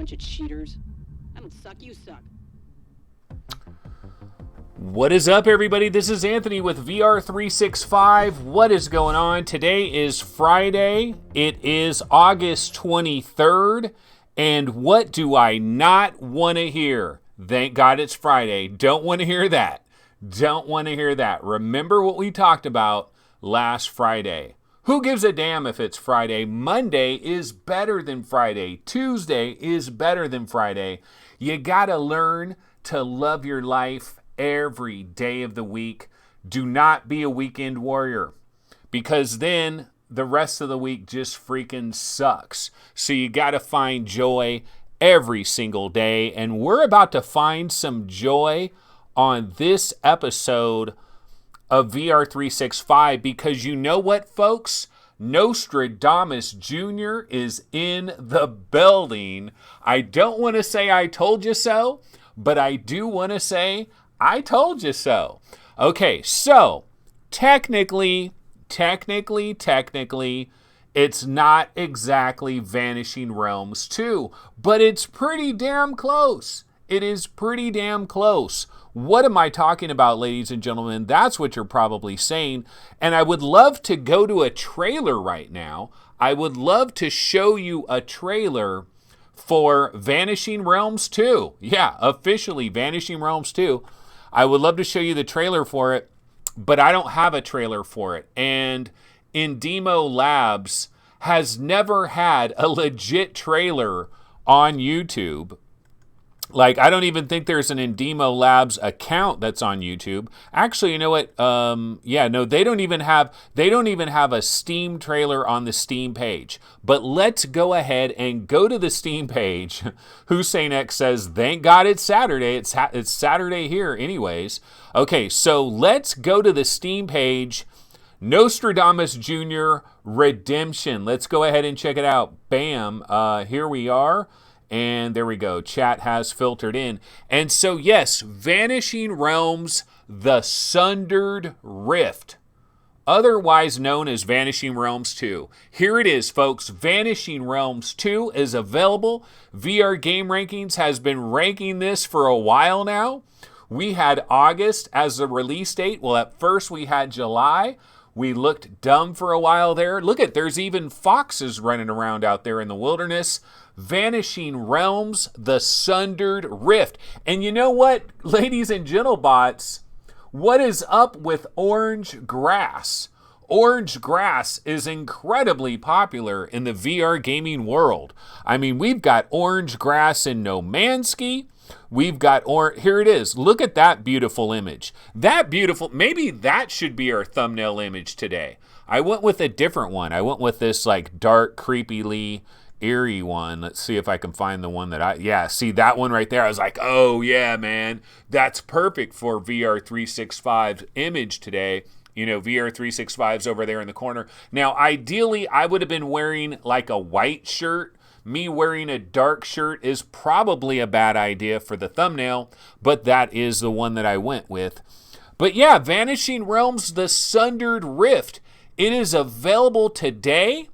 bunch of cheaters. I don't suck, you suck. What is up, everybody? This is Anthony with VR 365. What is going on? Today is Friday. It is August 23rd. And what do I not want to hear? Thank God it's Friday. Don't want to hear that. Don't want to hear that. Remember what we talked about last Friday. Who gives a damn if it's Friday? Monday is better than Friday. Tuesday is better than Friday. You got to learn to love your life every day of the week. Do not be a weekend warrior, because then the rest of the week just freaking sucks. So you got to find joy every single day. And we're about to find some joy on this episode of VR 365, because you know what, folks? Nostradamus Jr. is in the building. I don't want to say I told you so, but I do want to say I told you so. Okay, so technically, it's not exactly Vanishing Realms 2, but it's pretty damn close. It is pretty damn close. What am I talking about, ladies and gentlemen? That's what you're probably saying. And I would love to go to a trailer right now. I would love to show you a trailer for Vanishing Realms 2. Yeah, officially Vanishing Realms 2. I would love to show you the trailer for it, but I don't have a trailer for it. And Indemo Labs has never had a legit trailer on YouTube. Like, I don't even think there's an Indemo Labs account that's on YouTube. Actually, you know what? They don't even have a Steam trailer on the Steam page. But let's go ahead and go to the Steam page. Hussein X says, "Thank God it's Saturday. It's Saturday here, anyways." Okay, so let's go to the Steam page. Nostradamus Jr. Redemption. Let's go ahead and check it out. Bam. Here we are. And there we go. Chat has filtered in. And so, yes, Vanishing Realms, The Sundered Rift, otherwise known as Vanishing Realms 2. Here it is, folks. Vanishing Realms 2 is available. VR Game Rankings has been ranking this for a while now. We had August as the release date. Well, at first we had July. We looked dumb for a while there. Look at, there's even foxes running around out there in the wilderness. Vanishing Realms, The Sundered Rift. And you know what, ladies and gentlebots? What is up with orange grass? Orange grass is incredibly popular in the VR gaming world. I mean, we've got orange grass in No Man's Sky. We've got, here it is. Look at that beautiful image. Maybe that should be our thumbnail image today. I went with a different one. I went with this like dark, creepily eerie one. Let's see if I can find the one that see that one right there. I was like, oh yeah, man, that's perfect for VR 365's image today. You know, VR 365's over there in the corner. Now, ideally, I would have been wearing like a white shirt. Me wearing a dark shirt is probably a bad idea for the thumbnail, but that is the one that I went with. But yeah, Vanishing Realms, The Sundered Rift. It is available today.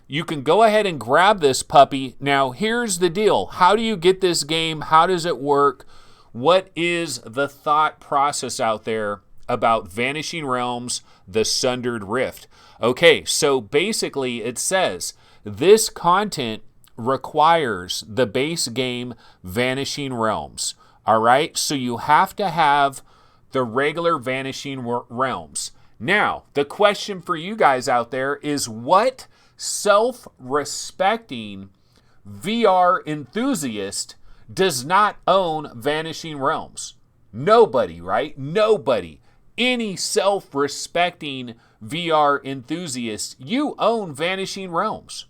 You can go ahead and grab this puppy. Now, here's the deal. How do you get this game? How does it work? What is the thought process out there about Vanishing Realms, The Sundered Rift? Okay, so basically it says this content requires the base game Vanishing Realms. All right, so you have to have the regular Vanishing Realms. Now, the question for you guys out there is, what self-respecting VR enthusiast does not own Vanishing Realms? Nobody, right? Nobody. Any self-respecting VR enthusiast, you own Vanishing Realms.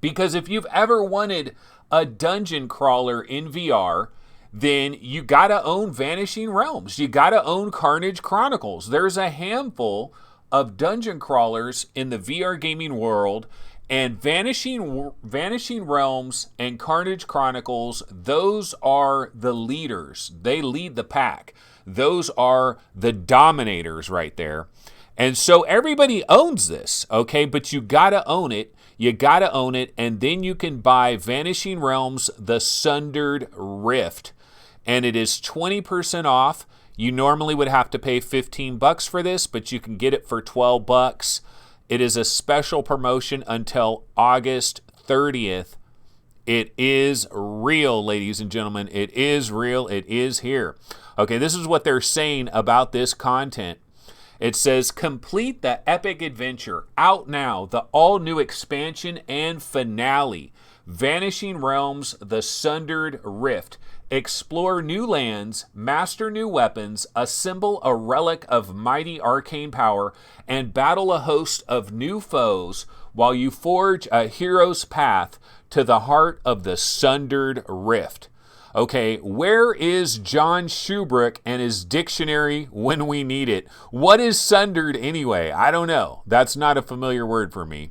Because if you've ever wanted a dungeon crawler in VR, then you gotta own Vanishing Realms. You gotta own Carnage Chronicles. There's a handful of dungeon crawlers in the VR gaming world, and Vanishing Realms and Carnage Chronicles, those are the leaders. They lead the pack. Those are the dominators right there. And so everybody owns this, okay? But you gotta own it. You gotta own it, and then you can buy Vanishing Realms, The Sundered Rift. And it is 20% off. You normally would have to pay $15 for this, but you can get it for $12. It is a special promotion until August 30th. It is real, ladies and gentlemen. It is real. It is here. Okay, this is what they're saying about this content. It says, complete the epic adventure. Out now, the all-new expansion and finale. Vanishing Realms, The Sundered Rift. Explore new lands, master new weapons, assemble a relic of mighty arcane power, and battle a host of new foes while you forge a hero's path to the heart of the Sundered Rift. Okay, where is John Shubrick and his dictionary when we need it? What is sundered anyway? I don't know. That's not a familiar word for me.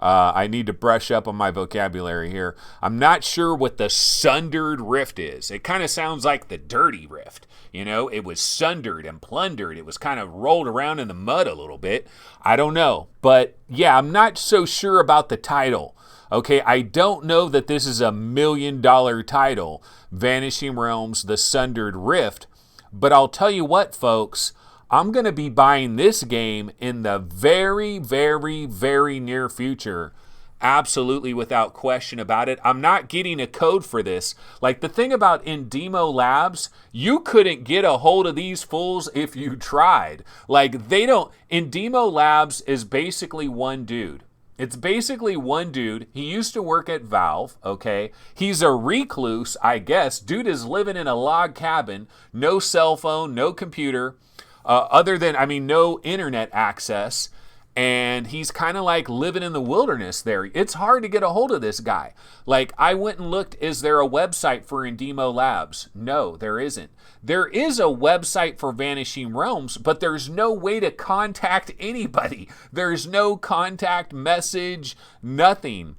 I need to brush up on my vocabulary here. I'm not sure what the Sundered Rift is. It kind of sounds like the Dirty Rift. You know, it was sundered and plundered. It was kind of rolled around in the mud a little bit. I don't know. But yeah, I'm not so sure about the title. Okay, I don't know that this is a $1 million title, Vanishing Realms, The Sundered Rift. But I'll tell you what, folks. I'm going to be buying this game in the very, very, very near future. Absolutely, without question about it. I'm not getting a code for this. Like, the thing about Indemo Labs, you couldn't get a hold of these fools if you tried. Like, they don't... Indemo Labs is basically one dude. It's basically one dude. He used to work at Valve, okay? He's a recluse, I guess. Dude is living in a log cabin. No cell phone, no computer. No internet access, and he's kind of like living in the wilderness there. It's hard to get a hold of this guy. Like, I went and looked, is there a website for Indemo Labs? No, there isn't. There is a website for Vanishing Realms, but there's no way to contact anybody. There's no contact message, nothing.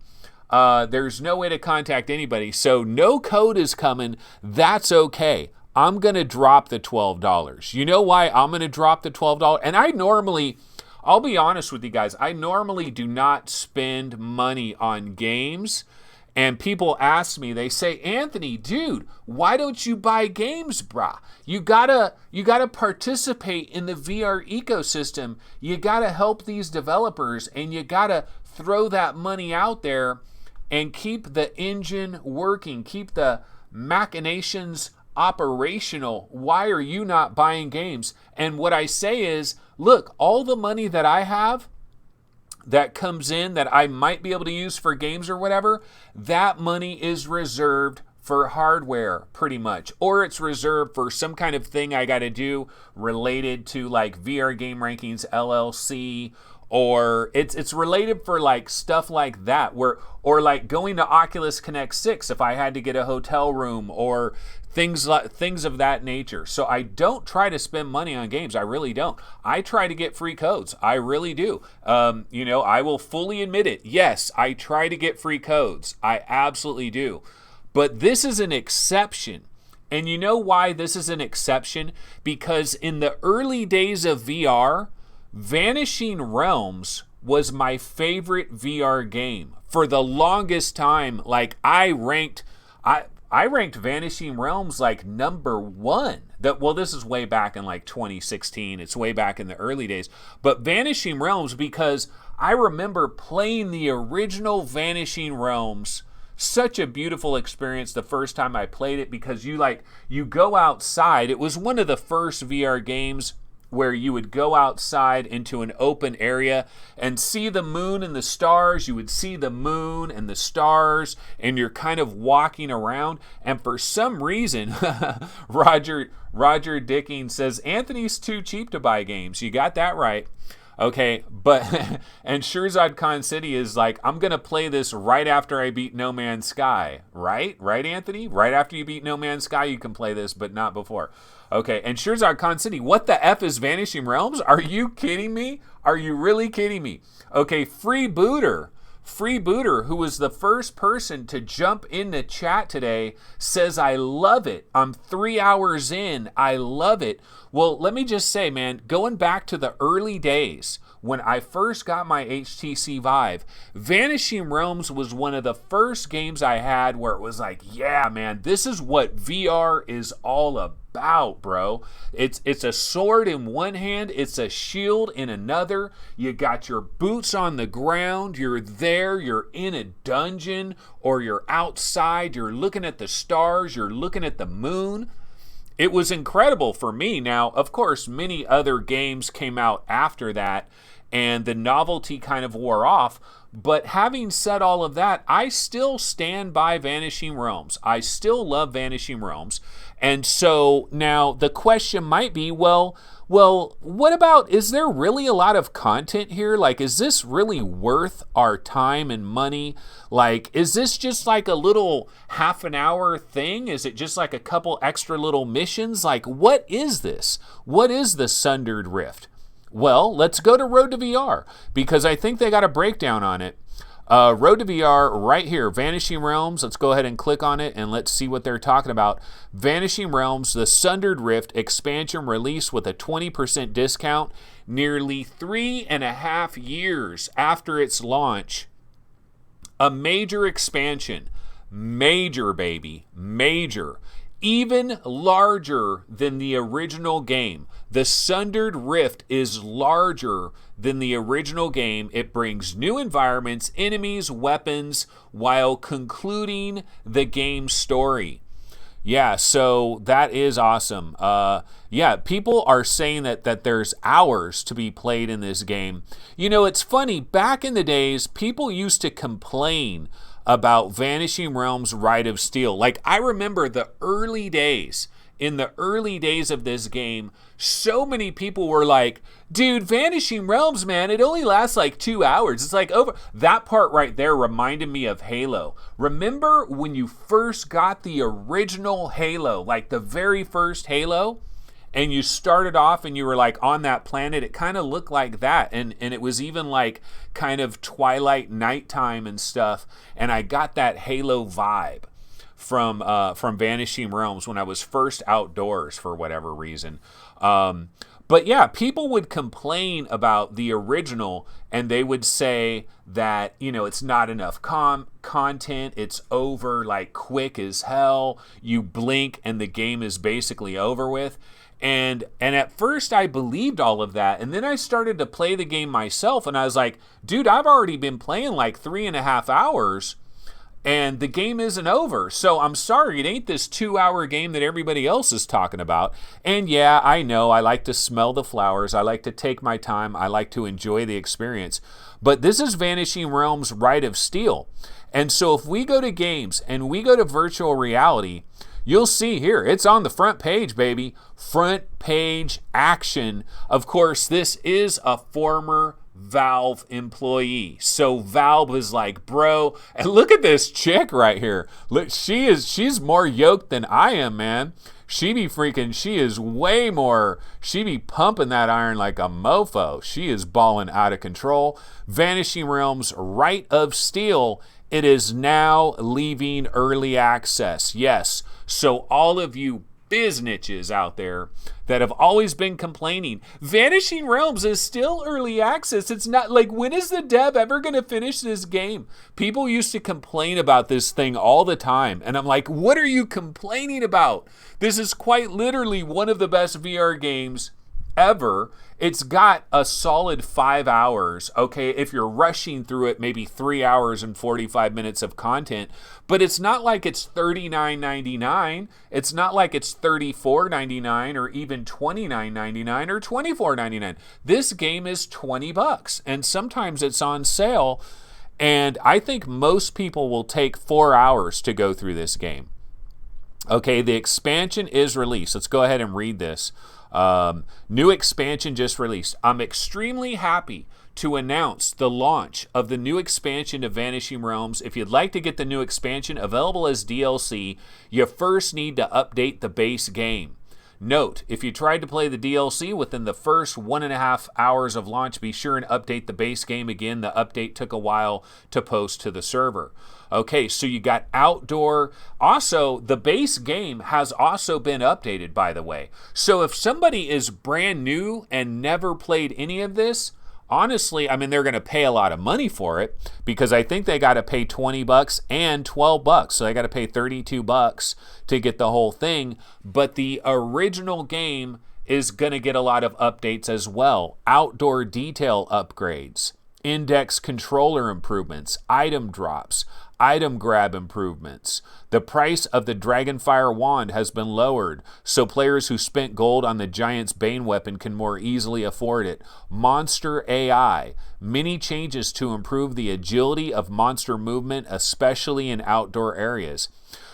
There's no way to contact anybody, so no code is coming. That's okay. I'm going to drop the $12. You know why I'm going to drop the $12? And I'll be honest with you guys, I normally do not spend money on games. And people ask me, they say, Anthony, dude, why don't you buy games, brah? You gotta participate in the VR ecosystem. You gotta help these developers, and you gotta throw that money out there and keep the engine working, keep the machinations operational. Why are you not buying games? And what I say is, look, all the money that I have that comes in that I might be able to use for games or whatever, that money is reserved for hardware pretty much, or it's reserved for some kind of thing I got to do related to like VR Game Rankings LLC, or it's related for like stuff like that, or like going to Oculus Connect 6 if I had to get a hotel room, or things of that nature. So I don't try to spend money on games. I really don't. I try to get free codes. I really do. I will fully admit it. Yes, I try to get free codes. I absolutely do. But this is an exception. And you know why this is an exception? Because in the early days of VR, Vanishing Realms was my favorite VR game. For the longest time, like I ranked Vanishing Realms like number one. This is way back in like 2016. It's way back in the early days. But Vanishing Realms, because I remember playing the original Vanishing Realms, such a beautiful experience the first time I played it, because you go outside. It was one of the first VR games where you would go outside into an open area and see the moon and the stars. You would see the moon and the stars, and you're kind of walking around. And for some reason, Roger Dicking says, Anthony's too cheap to buy games. You got that right. Okay, but, and Shirzad Khan City is like, I'm going to play this right after I beat No Man's Sky. Right? Right, Anthony? Right after you beat No Man's Sky, you can play this, but not before. Okay, and Shirzad Khan City, what the F is Vanishing Realms? Are you kidding me? Are you really kidding me? Okay, Freebooter Freebooter, who was the first person to jump in the chat today, says, I love it. I'm 3 hours in. I love it. Well, let me just say, man, going back to the early days when I first got my HTC Vive, Vanishing Realms was one of the first games I had where it was like, yeah, man, this is what VR is all about, bro. It's a sword in one hand, it's a shield in another. You got your boots on the ground, you're there, you're in a dungeon, or you're outside, you're looking at the stars, you're looking at the moon. It was incredible for me. Now, of course, many other games came out after that, and the novelty kind of wore off. But having said all of that, I still stand by Vanishing Realms. I still love Vanishing Realms. And so now the question might be, well, what about, is there really a lot of content here? Like, is this really worth our time and money? Like, is this just like a little half an hour thing? Is it just like a couple extra little missions? Like, what is this? What is the Sundered Rift? Well, let's go to Road to VR, because I think they got a breakdown on it. Road to VR right here, Vanishing Realms. Let's go ahead and click on it and let's see what they're talking about. Vanishing Realms, the Sundered Rift expansion released with a 20% discount nearly 3.5 years after its launch. A major expansion. Major, baby. Major. Even larger than the original game. The Sundered Rift is larger than the original game. It brings new environments, enemies, weapons, while concluding the game's story. Yeah, so that is awesome. Yeah, people are saying that there's hours to be played in this game. You know, it's funny. Back in the days, people used to complain about Vanishing Realms Rite of Steel. Like, I remember the early days. In the early days of this game, so many people were like, dude, Vanishing Realms, man, it only lasts like 2 hours. It's like over. That part right there reminded me of Halo. Remember when you first got the original Halo, like the very first Halo? And you started off and you were like on that planet, it kind of looked like that. And it was even like kind of twilight nighttime and stuff. And I got that Halo vibe from Vanishing Realms when I was first outdoors for whatever reason. But yeah, people would complain about the original and they would say that, you know, it's not enough content, it's over like quick as hell, you blink and the game is basically over with. And at first I believed all of that, and then I started to play the game myself and I was like, dude, I've already been playing like 3.5 hours and the game isn't over. So I'm sorry, it ain't this 2-hour game that everybody else is talking about. And yeah, I know, I like to smell the flowers, I like to take my time, I like to enjoy the experience. But this is Vanishing Realms Rite of Steel. And so if we go to games and we go to virtual reality, you'll see here, it's on the front page, baby. Front page action. Of course, this is a former Valve employee. So Valve was like, bro, and look at this chick right here. Look, she's more yoked than I am, man. She is way more, she be pumping that iron like a mofo. She is balling out of control. Vanishing Realms Rite of Steel, it is now leaving early access. Yes, so all of you biznitches out there that have always been complaining, Vanishing Realms is still early access. It's not like, when is the dev ever going to finish this game? People used to complain about this thing all the time. And I'm like, what are you complaining about? This is quite literally one of the best VR games ever. It's got a solid 5 hours, okay? If you're rushing through it, maybe 3 hours and 45 minutes of content. But it's not like it's $39.99. It's not like it's $34.99 or even $29.99 or $24.99. This game is $20, and sometimes it's on sale. And I think most people will take 4 hours to go through this game. Okay, the expansion is released. Let's go ahead and read this. New expansion just released. I'm extremely happy to announce the launch of the new expansion of Vanishing Realms. If you'd like to get the new expansion available as DLC, you first need to update the base game. Note, if you tried to play the DLC within the first 1.5 hours of launch, be sure and update the base game again. The update took a while to post to the server. Okay, so you got outdoor. Also, the base game has also been updated, by the way. So if somebody is brand new and never played any of this, honestly, I mean, they're going to pay a lot of money for it because I think they got to pay $20 and $12. So they got to pay $32 to get the whole thing. But the original game is going to get a lot of updates as well. Outdoor detail upgrades, index controller improvements, item drops, item grab improvements. The price of the Dragonfire wand has been lowered, so players who spent gold on the Giant's Bane weapon can more easily afford it. Monster AI. Many changes to improve the agility of monster movement, especially in outdoor areas.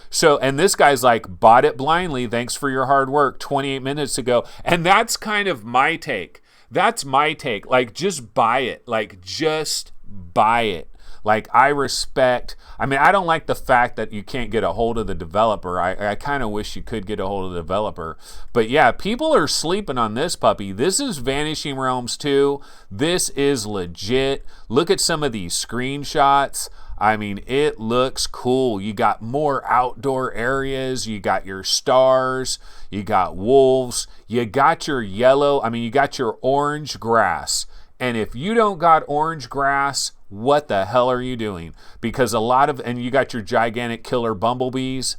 So, and this guy's like, bought it blindly, thanks for your hard work 28 minutes ago. And that's kind of my take. That's my take. Like, just buy it. Like, just buy it. Like, I don't like the fact that you can't get a hold of the developer. I kind of wish you could get a hold of the developer. But yeah, people are sleeping on this puppy. This is Vanishing Realms 2. This is legit. Look at some of these screenshots. I mean, it looks cool. You got more outdoor areas. You got your stars. You got wolves. You got your you got your orange grass. And if you don't got orange grass, what the hell are you doing? Because and you got your gigantic killer bumblebees.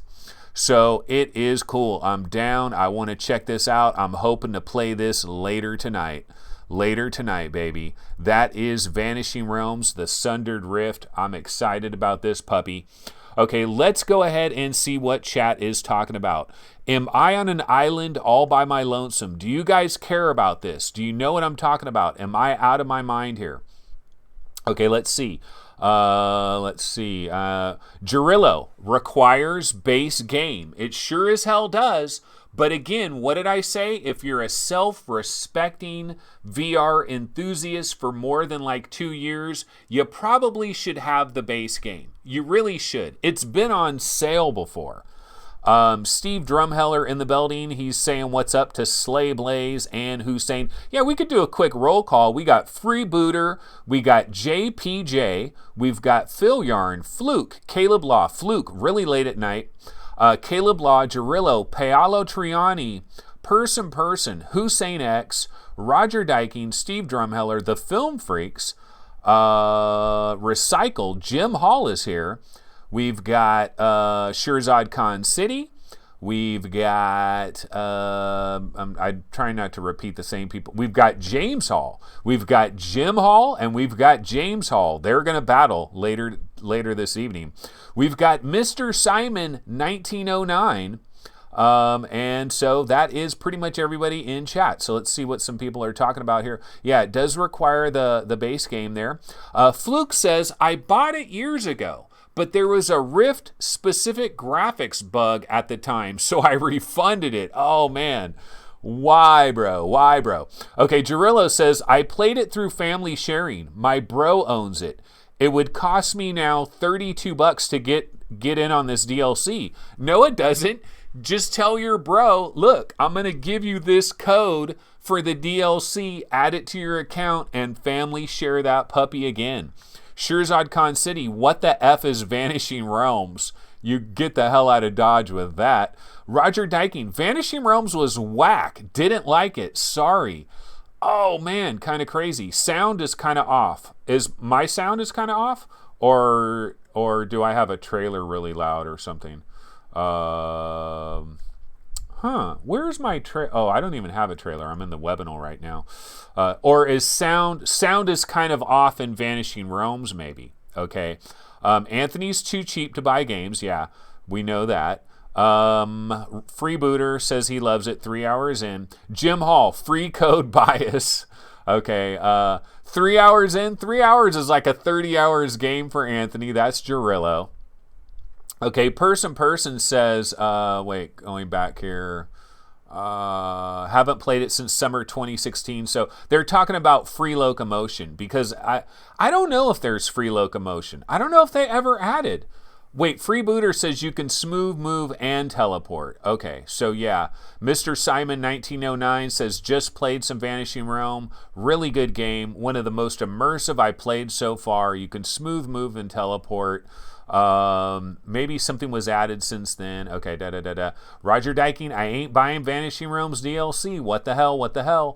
So it is cool. I'm down. I want to check this out. I'm hoping to play this later tonight. Later tonight, baby. That is Vanishing Realms, the Sundered Rift. I'm excited about this puppy. Okay, let's go ahead and see what chat is talking about. Am I on an island all by my lonesome? Do you guys care about this? Do you know what I'm talking about? Am I out of my mind here? Okay, let's see. Gerillo requires base game. It sure as hell does. But again, what did I say? If you're a self-respecting VR enthusiast for more than like 2 years, you probably should have the base game. You really should. It's been on sale before. Steve Drumheller in the building. He's saying what's up to Slay Blaze and Hussein. Yeah, we could do a quick roll call. We got Freebooter. We got JPJ. We've got Phil Yarn, Fluke, Caleb Law, Fluke, really late at night. Caleb Law, Gerillo, Paolo Triani, Person, Hussein X, Roger Dyking, Steve Drumheller, The Film Freaks, Recycled, Jim Hall is here. We've got Shirzad Khan City. We've got, I'm trying not to repeat the same people. We've got James Hall. We've got Jim Hall, and we've got James Hall. They're going to battle later this evening. We've got Mr. Simon 1909. And so that is pretty much everybody in chat. So let's see what some people are talking about here. Yeah, it does require the base game there. Fluke says, I bought it years ago, but there was a Rift-specific graphics bug at the time, so I refunded it. Oh, man. Why, bro? Why, bro? Okay, Gerillo says, I played it through family sharing. My bro owns it. It would cost me now $32 to get in on this DLC. No, it doesn't. Just tell your bro, look, I'm going to give you this code for the DLC, add it to your account, and family share that puppy again. Shirzad Khan City, what the F is Vanishing Realms? You get the hell out of Dodge with that. Roger Dyking, Vanishing Realms was whack. Didn't like it. Sorry. Oh, man, kind of crazy. Sound is kind of off. Is my sound is kind of off? Or do I have a trailer really loud or something? Where's my trailer? Oh, I don't even have a trailer. I'm in the webinar right now. Or is sound is kind of off in Vanishing Realms, maybe. Okay. Anthony's too cheap to buy games. Yeah, we know that. Freebooter says he loves it 3 hours in. Jim Hall, free code bias. Okay. 3 hours in. 3 hours is like a 30 hours game for Anthony. That's Gerillo. Okay, Person says, going back here, haven't played it since summer 2016. So they're talking about free locomotion because I don't know if there's free locomotion. I don't know if they ever added Wait, Freebooter says you can smooth move and teleport. Okay, so yeah. Mr. Simon 1909 says just played some Vanishing Realm. Really good game. One of the most immersive I played so far. You can smooth move and teleport. Maybe something was added since then. Okay, Roger Dyking, I ain't buying Vanishing Realms DLC. What the hell?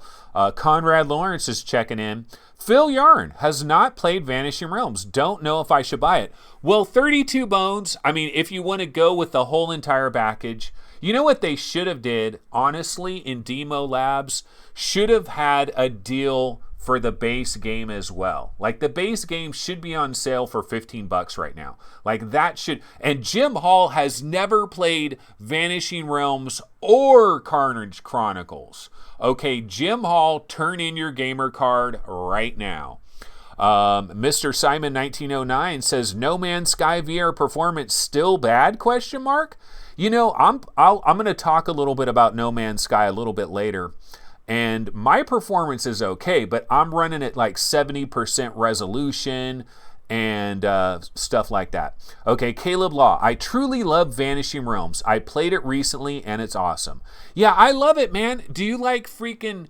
Conrad Lawrence is checking in. Phil Yarn has not played Vanishing Realms. Don't know if I should buy it. Well, 32 bones. I mean, if you want to go with the whole entire package, you know what they should have did, honestly, in Demo Labs? Should have had a deal for the base game as well. Like, the base game should be on sale for $15 right now. Like, that should... And Jim Hall has never played Vanishing Realms or Carnage Chronicles. Okay, Jim Hall, turn in your gamer card right now. Mr. Simon 1909 says, No Man's Sky VR performance still bad? Question mark. You know, I'm going to talk a little bit about No Man's Sky a little bit later. And my performance is okay, but I'm running at like 70% resolution and stuff like that. Okay, Caleb Law. I truly love Vanishing Realms. I played it recently and it's awesome. Yeah, I love it, man. Do you like Zelda?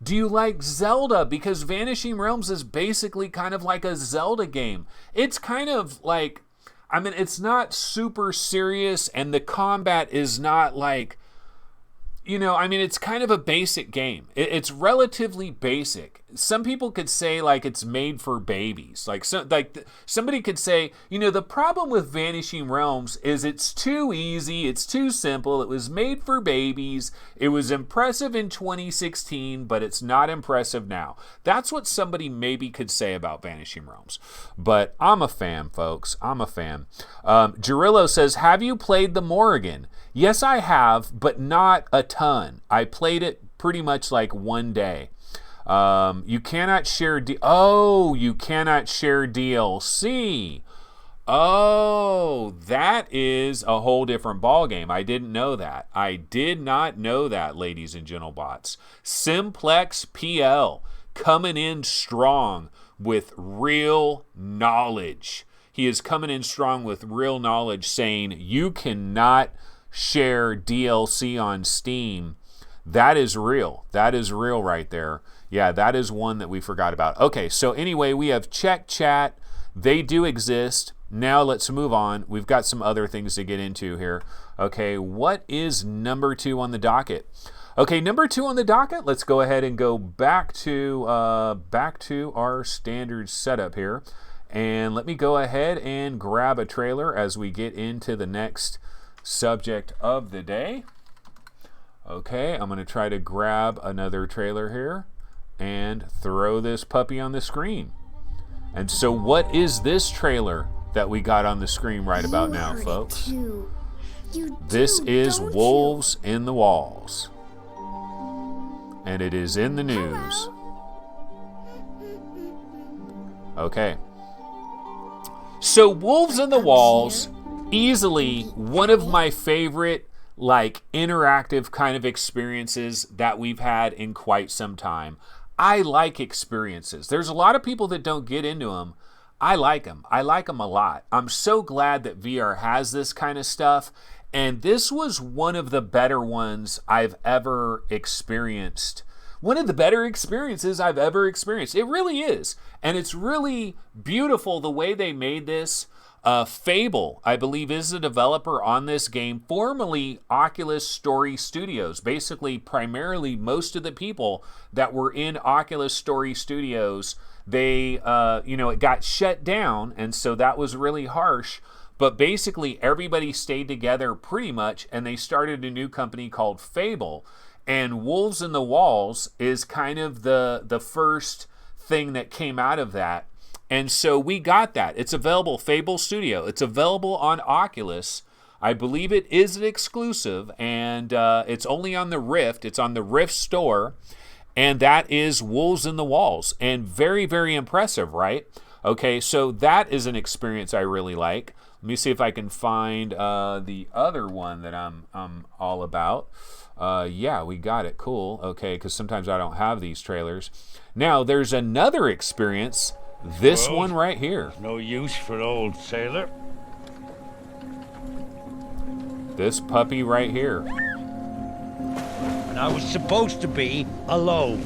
Do you like Zelda? Because Vanishing Realms is basically kind of like a Zelda game. It's kind of like, I mean, it's not super serious and the combat is not like, you know, I mean, it's kind of a basic game. It's relatively basic. Some people could say, like, it's made for babies. Somebody could say, you know, the problem with Vanishing Realms is it's too easy, it's too simple, it was made for babies, it was impressive in 2016, but it's not impressive now. That's what somebody maybe could say about Vanishing Realms. But I'm a fan, folks. I'm a fan. Girillo says, have you played the Morrigan? Yes, I have, but not a ton. I played it pretty much like one day. You cannot share you cannot share DLC. Oh, that is a whole different ballgame. I didn't know that. I did not know that, ladies and gentlemen. Simplex PL coming in strong with real knowledge. He is coming in strong with real knowledge, saying you cannot share DLC on Steam. That is real. That is real right there. Yeah, that is one that we forgot about. Okay, so anyway, we have Check Chat. They do exist. Now let's move on. We've got some other things to get into here. Okay, what is number 2 on the docket? Okay, number 2 on the docket. Let's go ahead and go back to our standard setup here. And let me go ahead and grab a trailer as we get into the next subject of the day. Okay, I'm going to try to grab another trailer here and throw this puppy on the screen. And so what is this trailer that we got on the screen right about now, folks? This is Wolves in the Walls. And it is in the news. Okay. So Wolves in the Walls, easily one of my favorite like interactive kind of experiences that we've had in quite some time. I like experiences. There's a lot of people that don't get into them. I like them. I like them a lot. I'm so glad that VR has this kind of stuff. And this was one of the better ones I've ever experienced. One of the better experiences I've ever experienced. It really is. And it's really beautiful the way they made this. Fable, I believe, is the developer on this game, formerly Oculus Story Studios. Basically, primarily, most of the people that were in Oculus Story Studios, they, it got shut down, and so that was really harsh. But basically, everybody stayed together pretty much, and they started a new company called Fable. And Wolves in the Walls is kind of the first thing that came out of that. And so we got that. It's available, Fable Studio. It's available on Oculus. I believe it is an exclusive, and it's only on the Rift. It's on the Rift store, and that is Wolves in the Walls. And very, very impressive, right? Okay, so that is an experience I really like. Let me see if I can find the other one that I'm all about. Yeah, we got it. Cool. Okay, because sometimes I don't have these trailers. Now, there's another experience This one right here. No use for old sailor. This puppy right here. And I was supposed to be alone.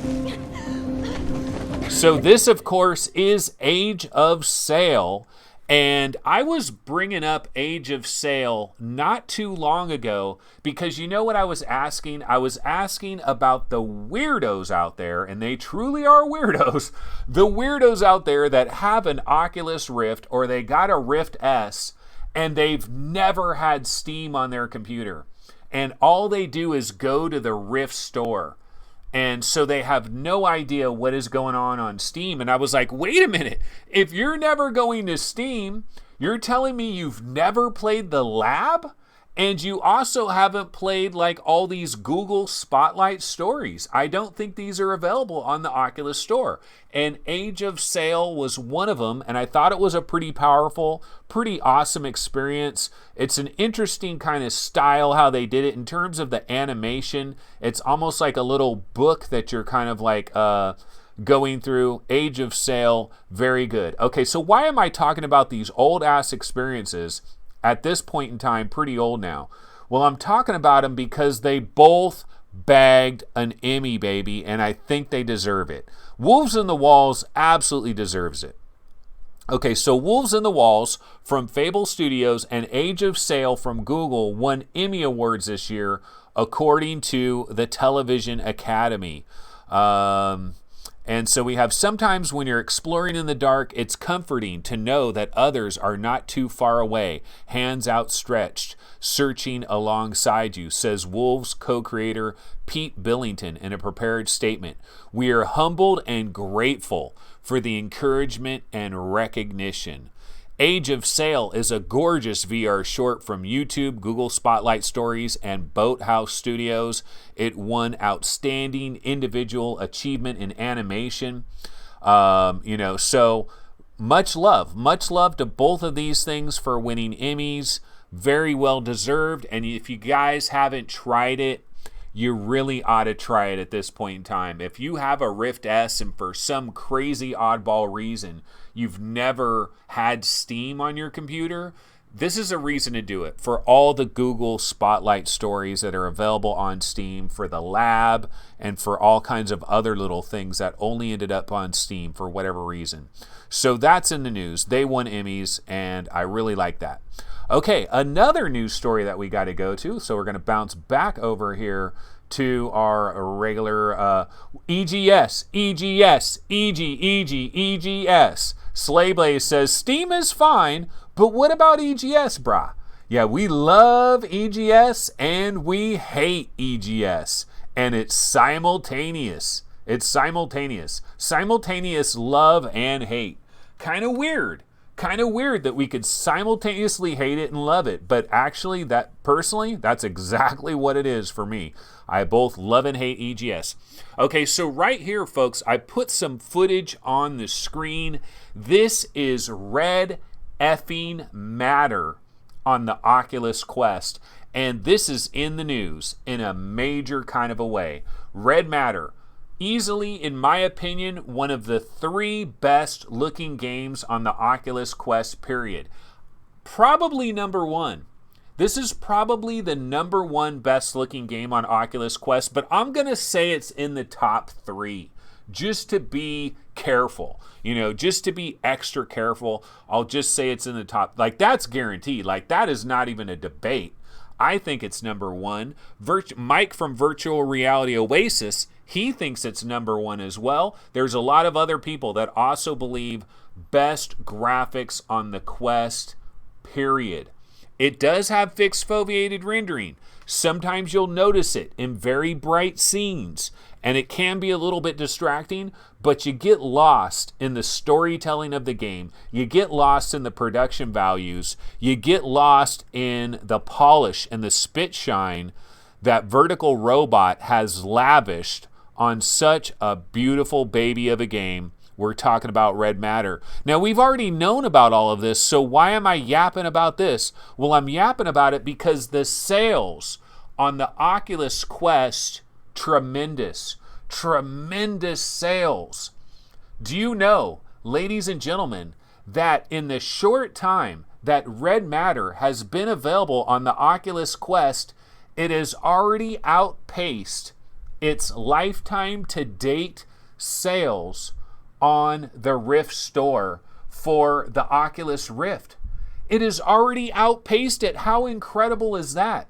So this, of course, is Age of Sail. And I was bringing up Age of Sail not too long ago because you know what I was asking? I was asking about the weirdos out there, and they truly are weirdos. The weirdos out there that have an Oculus Rift or they got a Rift S and they've never had Steam on their computer. And all they do is go to the Rift store. And so they have no idea what is going on Steam. And I was like, wait a minute. If you're never going to Steam, you're telling me you've never played the lab? And you also haven't played like all these Google Spotlight stories. I don't think these are available on the Oculus Store. And Age of Sail was one of them. And I thought it was a pretty powerful, pretty awesome experience. It's an interesting kind of style how they did it in terms of the animation. It's almost like a little book that you're kind of like going through. Age of Sail, very good. Okay, so why am I talking about these old ass experiences at this point in time, pretty old now? Well, I'm talking about them because they both bagged an Emmy, baby, and I think they deserve it. Wolves in the Walls absolutely deserves it. Okay, so Wolves in the Walls from Fable Studios and Age of Sail from Google won Emmy Awards this year, according to the Television Academy. And so we have sometimes when you're exploring in the dark, it's comforting to know that others are not too far away, hands outstretched, searching alongside you, says Wolves co-creator Pete Billington in a prepared statement. We are humbled and grateful for the encouragement and recognition. Age of Sail is a gorgeous VR short from YouTube, Google Spotlight Stories, and Boathouse Studios. It won Outstanding Individual Achievement in Animation. So much love to both of these things for winning Emmys. Very well deserved. And if you guys haven't tried it, you really ought to try it at this point in time. If you have a Rift S and for some crazy oddball reason you've never had Steam on your computer, this is a reason to do it. For all the Google Spotlight stories that are available on Steam, for the lab, and for all kinds of other little things that only ended up on Steam for whatever reason. So that's in the news. They won Emmys, and I really like that. Okay, another news story that we got to go to. So we're going to bounce back over here to our regular EGS. Slayblaze says, Steam is fine, but what about EGS, brah? Yeah, we love EGS and we hate EGS. And it's simultaneous. Simultaneous love and hate. Kind of weird that we could simultaneously hate it and love it. But actually, that's exactly what it is for me. I both love and hate EGS. Okay, so right here, folks, I put some footage on the screen. This is Red effing Matter on the Oculus Quest. And this is in the news in a major kind of a way. Red Matter. Easily, in my opinion, one of the 3 best looking games on the Oculus Quest, period. Probably number 1. This is probably the number 1 best looking game on Oculus Quest, but I'm going to say it's in the top 3. Just to be careful, just to be extra careful, I'll just say it's in the top. Like, that's guaranteed. Like, that is not even a debate. I think it's number 1. Mike from Virtual Reality Oasis, he thinks it's number 1 as well. There's a lot of other people that also believe best graphics on the Quest, period. It does have fixed foveated rendering. Sometimes you'll notice it in very bright scenes, and it can be a little bit distracting, but you get lost in the storytelling of the game. You get lost in the production values. You get lost in the polish and the spit shine that Vertical Robot has lavished on such a beautiful baby of a game. We're talking about Red Matter. Now, we've already known about all of this, so why am I yapping about this? Well, I'm yapping about it because the sales on the Oculus Quest, tremendous sales. Do you know ladies and gentlemen, that in the short time that Red Matter has been available on the Oculus Quest, it has already outpaced its lifetime to date sales on the Rift store for the Oculus Rift. It has already outpaced it. How incredible is that?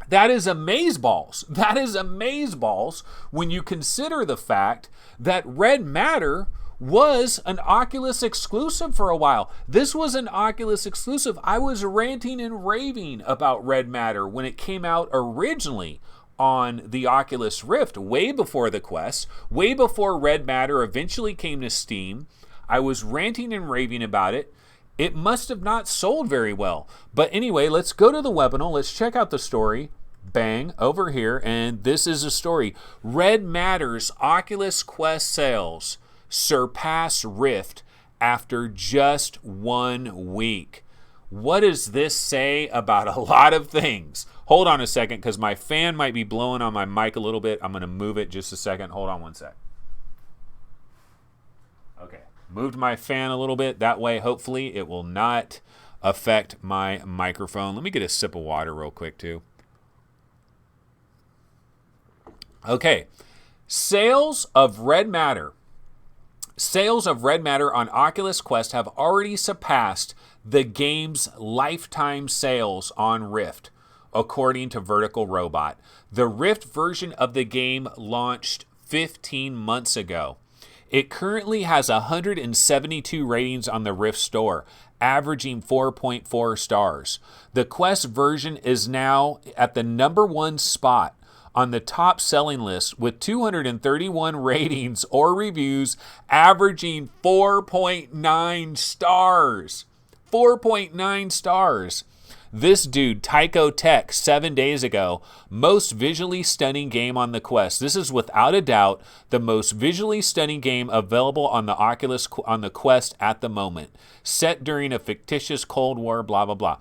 That is amazeballs. That is amazeballs when you consider the fact that Red Matter was an Oculus exclusive for a while. This was an Oculus exclusive. I was ranting and raving about Red Matter when it came out originally on the Oculus Rift, way before the Quest, way before Red Matter eventually came to Steam. I was ranting and raving about it. It must have not sold very well. But anyway, let's go to the webinar. Let's check out the story. Bang, over here. And this is a story. Red Matter's Oculus Quest sales surpass Rift after just 1 week. What does this say about a lot of things? Hold on a second, because my fan might be blowing on my mic a little bit. I'm going to move it just a second. Hold on one sec. Okay, moved my fan a little bit. That way, hopefully, it will not affect my microphone. Let me get a sip of water real quick, too. Okay, sales of Red Matter on Oculus Quest have already surpassed the game's lifetime sales on Rift, according to Vertical Robot. The Rift version of the game launched 15 months ago. It currently has 172 ratings on the Rift store, averaging 4.4 stars. The Quest version is now at the #1 spot on the top selling list with 231 ratings or reviews, averaging 4.9 stars. 4.9 stars. This dude, Tycho Tech, 7 days ago, most visually stunning game on the Quest. This is without a doubt the most visually stunning game available on the Quest at the moment. Set during a fictitious Cold War, blah, blah, blah.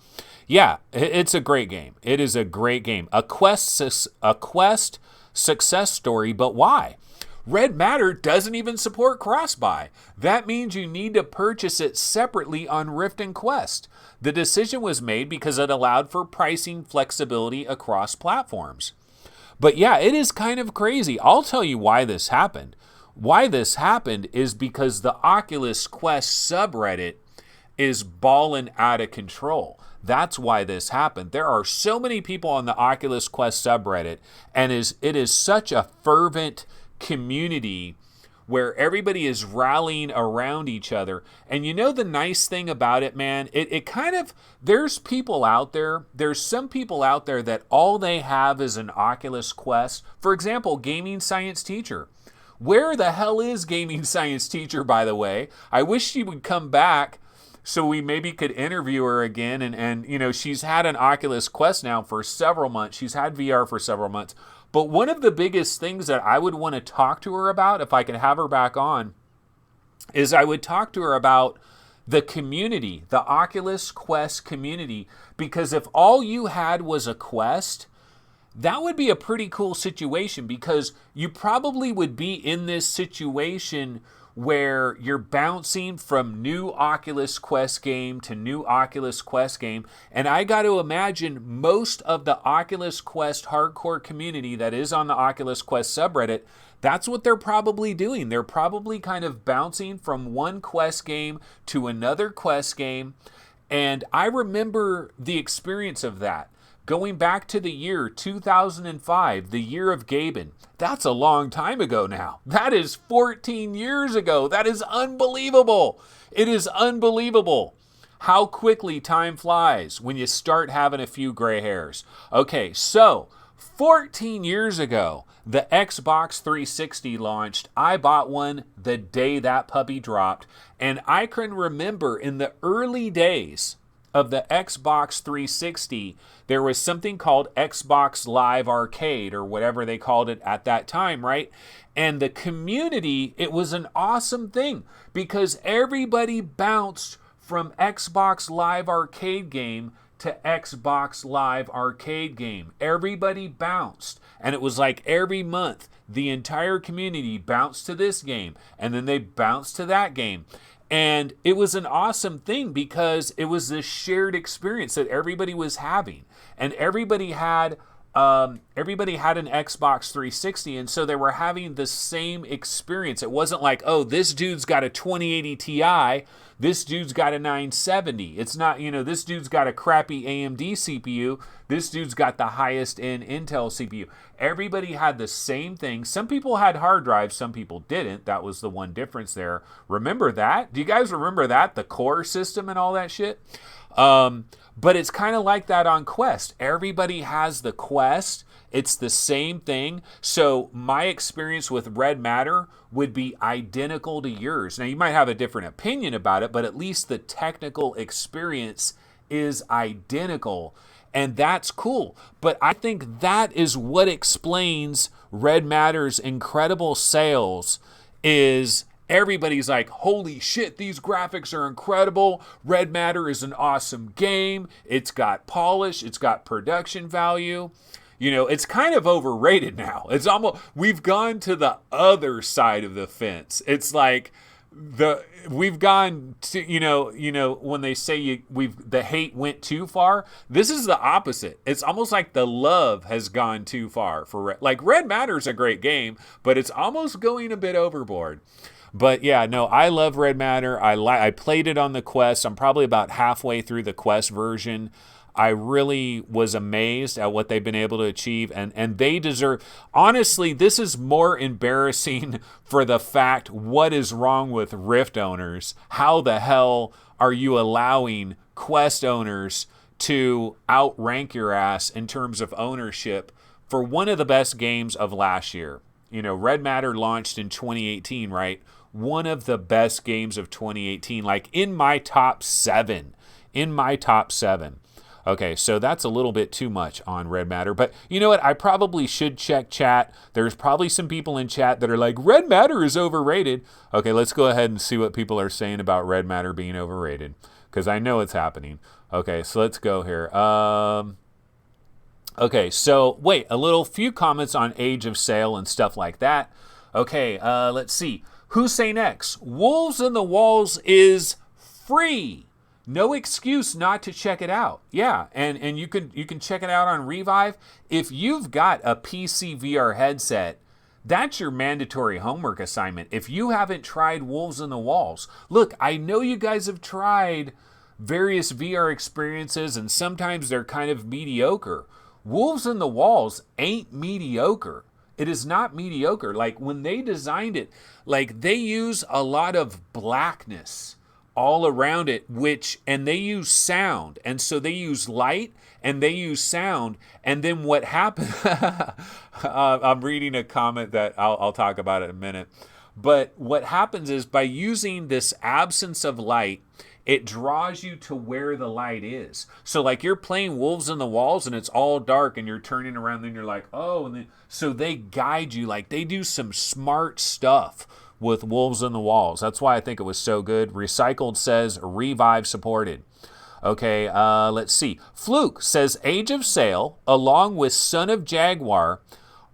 Yeah, it's a great game. It is a great game. A Quest success story, but why? Red Matter doesn't even support cross-buy. That means you need to purchase it separately on Rift and Quest. The decision was made because it allowed for pricing flexibility across platforms. But yeah, it is kind of crazy. I'll tell you why this happened. Why this happened is because the Oculus Quest subreddit is balling out of control. That's why this happened. There are so many people on the Oculus Quest subreddit, and it is such a fervent community where everybody is rallying around each other. And you know the nice thing about it, man, it kind of, there's some people out there that all they have is an Oculus Quest. For example, Gaming Science Teacher. Where the hell is Gaming Science Teacher, by the way? I wish she would come back so we maybe could interview her again. And you know, she's had an Oculus Quest now for several months. She's had VR for several months. But one of the biggest things that I would want to talk to her about, if I could have her back on, is I would talk to her about the community, the Oculus Quest community. Because if all you had was a Quest, that would be a pretty cool situation, because you probably would be in this situation where you're bouncing from new Oculus Quest game to new Oculus Quest game. And I got to imagine most of the Oculus Quest hardcore community that is on the Oculus Quest subreddit, that's what they're probably doing. They're probably kind of bouncing from one Quest game to another Quest game. And I remember the experience of that. Going back to the year 2005, the year of Gaben. That's a long time ago now. That is 14 years ago. That is unbelievable. It is unbelievable how quickly time flies when you start having a few gray hairs. Okay, so 14 years ago, the Xbox 360 launched. I bought one the day that puppy dropped. And I can remember in the early days of the Xbox 360, there was something called Xbox Live Arcade, or whatever they called it at that time, right? And the community, it was an awesome thing because everybody bounced from Xbox Live Arcade game to Xbox Live arcade game. Everybody bounced. And it was like every month, the entire community bounced to this game. And then they bounced to that game. And it was an awesome thing because it was this shared experience that everybody was having. And everybody had an Xbox 360, and so they were having the same experience. It wasn't like, oh, this dude's got a 2080 Ti, this dude's got a 970. It's not, this dude's got a crappy AMD CPU, this dude's got the highest end Intel CPU. Everybody had the same thing. Some people had hard drives, some people didn't. That was the one difference there. Remember that? Do you guys remember that? The core system and all that shit? But it's kind of like that on Quest. Everybody has the Quest. It's the same thing. So my experience with Red Matter would be identical to yours. Now, you might have a different opinion about it, but at least the technical experience is identical. And that's cool. But I think that is what explains Red Matter's incredible sales is everybody's like, holy shit, these graphics are incredible. Red Matter is an awesome game. It's got polish. It's got production value. It's kind of overrated now. It's almost, we've gone to the other side of the fence. It's like we've gone to, when they say the hate went too far, this is the opposite. It's almost like the love has gone too far for Red Matter's a great game, but it's almost going a bit overboard. But yeah, no, I love Red Matter. I played it on the Quest. I'm probably about halfway through the Quest version. I really was amazed at what they've been able to achieve, and they deserve. Honestly, this is more embarrassing for the fact what is wrong with Rift owners. How the hell are you allowing Quest owners to outrank your ass in terms of ownership for one of the best games of last year? Red Matter launched in 2018, right? One of the best games of 2018, like in my top 7. Okay, so that's a little bit too much on Red Matter. But you know what? I probably should check chat. There's probably some people in chat that are like, Red Matter is overrated. Okay, let's go ahead and see what people are saying about Red Matter being overrated, because I know it's happening. Okay, so let's go here. Okay, so wait, a few comments on age of sale and stuff like that. Okay, let's see. Hussein X, Wolves in the Walls is free. No excuse not to check it out. Yeah, and you can check it out on Revive. If you've got a PC VR headset, that's your mandatory homework assignment. If you haven't tried Wolves in the Walls, look, I know you guys have tried various VR experiences, and sometimes they're kind of mediocre. Wolves in the Walls ain't mediocre. It is not mediocre. Like when they designed it, like they use a lot of blackness all around it, and they use sound. And so they use light and they use sound. And then what happened, I'm reading a comment that I'll talk about in a minute. But what happens is by using this absence of light, it draws you to where the light is. So like you're playing Wolves in the Walls and it's all dark and you're turning around and you're like, oh, and then, so they guide you. Like they do some smart stuff with Wolves in the Walls. That's why I think it was so good. Recycled says Revive supported. Okay, let's see. Fluke says Age of Sail along with Son of Jaguar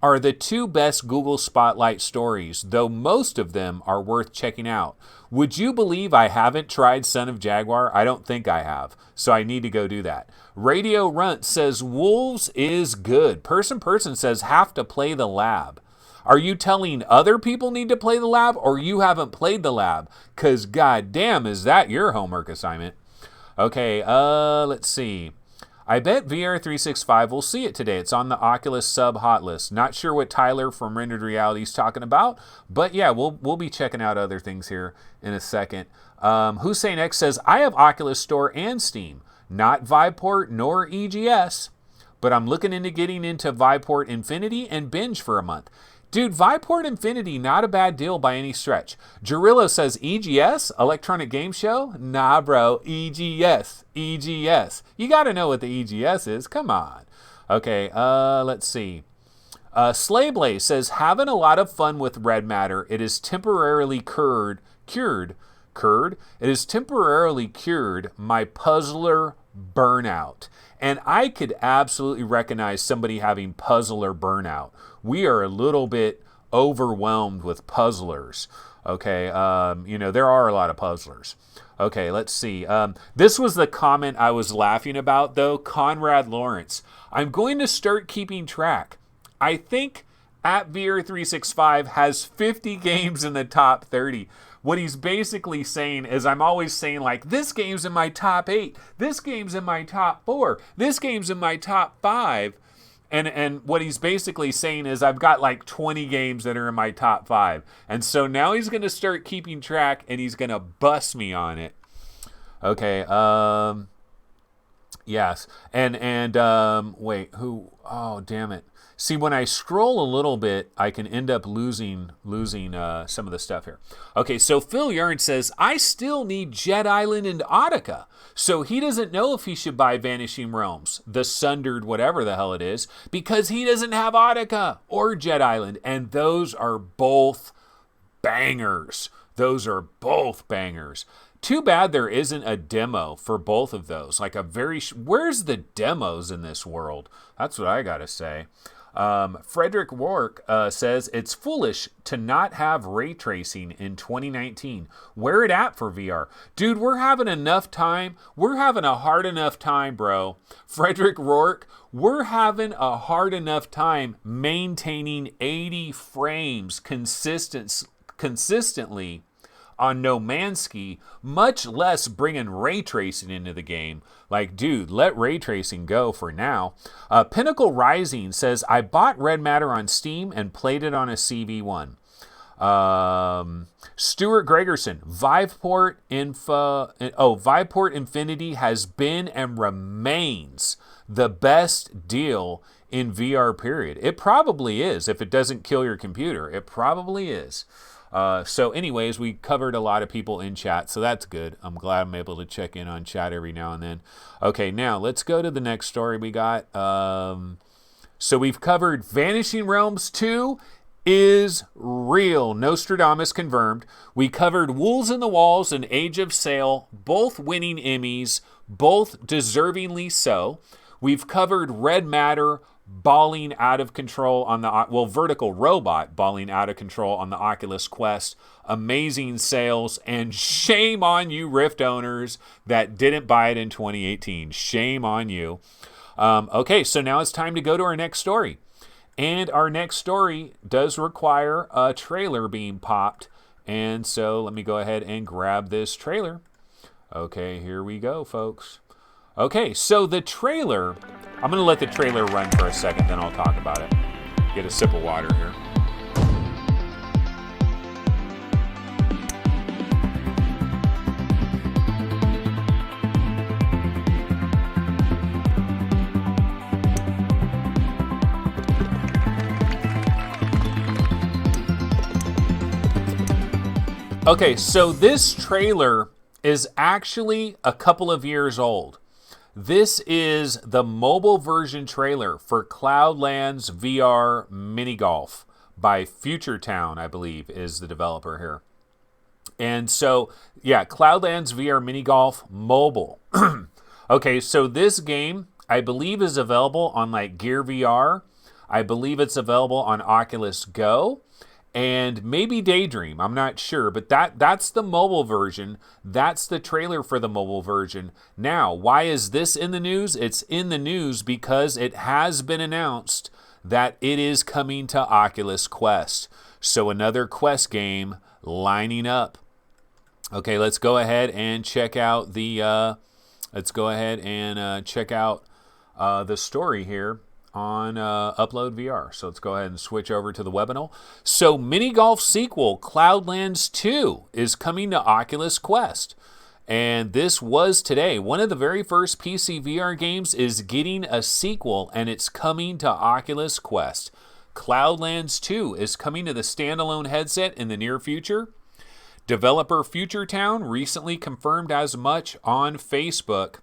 are the two best Google Spotlight stories, though most of them are worth checking out. Would you believe I haven't tried Son of Jaguar? I don't think I have, so I need to go do that. Radio Runt says Wolves is good. Person says have to play the lab. Are you telling other people need to play the lab, or you haven't played the lab? Because goddamn, is that your homework assignment? Okay, let's see. I bet VR 365 will see it today. It's on the Oculus sub hot list. Not sure what Tyler from Rendered Reality is talking about, but yeah, we'll be checking out other things here in a second. Hussein X says, I have Oculus Store and Steam, not Viveport nor EGS, but I'm looking into getting into Viveport Infinity and Binge for a month. Dude, Viveport Infinity, not a bad deal by any stretch. Jarillo says, EGS? Electronic Game Show? Nah, bro. EGS. You got to know what the EGS is. Come on. Okay, let's see. Slayblaze says, having a lot of fun with Red Matter. It is temporarily cured. It has temporarily cured my puzzler burnout. And I could absolutely recognize somebody having puzzler burnout. We are a little bit overwhelmed with puzzlers. Okay, there are a lot of puzzlers. Okay, let's see. This was the comment I was laughing about, though. Conrad Lawrence. I'm going to start keeping track. I think at VR365 has 50 games in the top 30. What he's basically saying is I'm always saying, like, this game's in my top 8. This game's in my top 4. This game's in my top 5. And what he's basically saying is I've got like 20 games that are in my top 5. And so now he's going to start keeping track and he's going to bust me on it. Okay. Yes. And wait, who? Oh, damn it. See, when I scroll a little bit, I can end up losing some of the stuff here. Okay, so Phil Yarn says, I still need Jet Island and Audica. So he doesn't know if he should buy Vanishing Realms, the Sundered, whatever the hell it is, because he doesn't have Audica or Jet Island. And those are both bangers. Those are both bangers. Too bad there isn't a demo for both of those. Like a very... Where's the demos in this world? That's what I gotta say. Frederick Rourke says, it's foolish to not have ray tracing in 2019. Where it at for VR? Dude, we're having enough time. We're having a hard enough time, bro. Frederick Rourke, we're having a hard enough time maintaining 80 frames consistently on No Man's Sky, much less bringing ray tracing into the game. Like, dude, let ray tracing go for now. Pinnacle Rising says, I bought Red Matter on Steam and played it on a CV1. Stuart Gregerson, Viveport Infinity has been and remains the best deal in VR, period. It probably is. If it doesn't kill your computer, it probably is. So anyways, we covered a lot of people in chat, so that's good. I'm glad I'm able to check in on chat every now and then. Okay, now let's go to the next story we got. So we've covered Vanishing Realms 2 is real. Nostradamus confirmed. We covered Wolves in the Walls and Age of Sail, both winning Emmys, both deservingly so. We've covered Red Matter, balling out of control on the Vertical Robot balling out of control on the Oculus Quest. Amazing sales, and shame on you Rift owners that didn't buy it in 2018. Shame on you. Okay, so now it's time to go to our next story. And our next story does require a trailer being popped. And so let me go ahead and grab this trailer. Okay, here we go, folks. Okay, so the trailer, I'm going to let the trailer run for a second, then I'll talk about it. Get a sip of water here. Okay, so this trailer is actually a couple of years old. This is the mobile version trailer for Cloudlands VR Mini Golf by Future Town, I believe, is the developer here. And so, yeah, Cloudlands VR Mini Golf mobile. Okay, so this game, I believe, is available on like Gear VR. I believe it's available on Oculus Go. And maybe Daydream, I'm not sure, but that's the mobile version. That's the trailer for the mobile version. Now, why is this in the news? It's in the news because it has been announced that it is coming to Oculus Quest. So another Quest game lining up. Okay, let's go ahead and check out the the story here on Upload VR. So let's go ahead and switch over to the webinar. So Mini Golf sequel Cloudlands 2 is coming to Oculus Quest. And this was today. One of the very first PC VR games is getting a sequel, and it's coming to Oculus Quest. Cloudlands 2 is coming to the standalone headset in the near future. Developer Future Town recently confirmed as much on Facebook.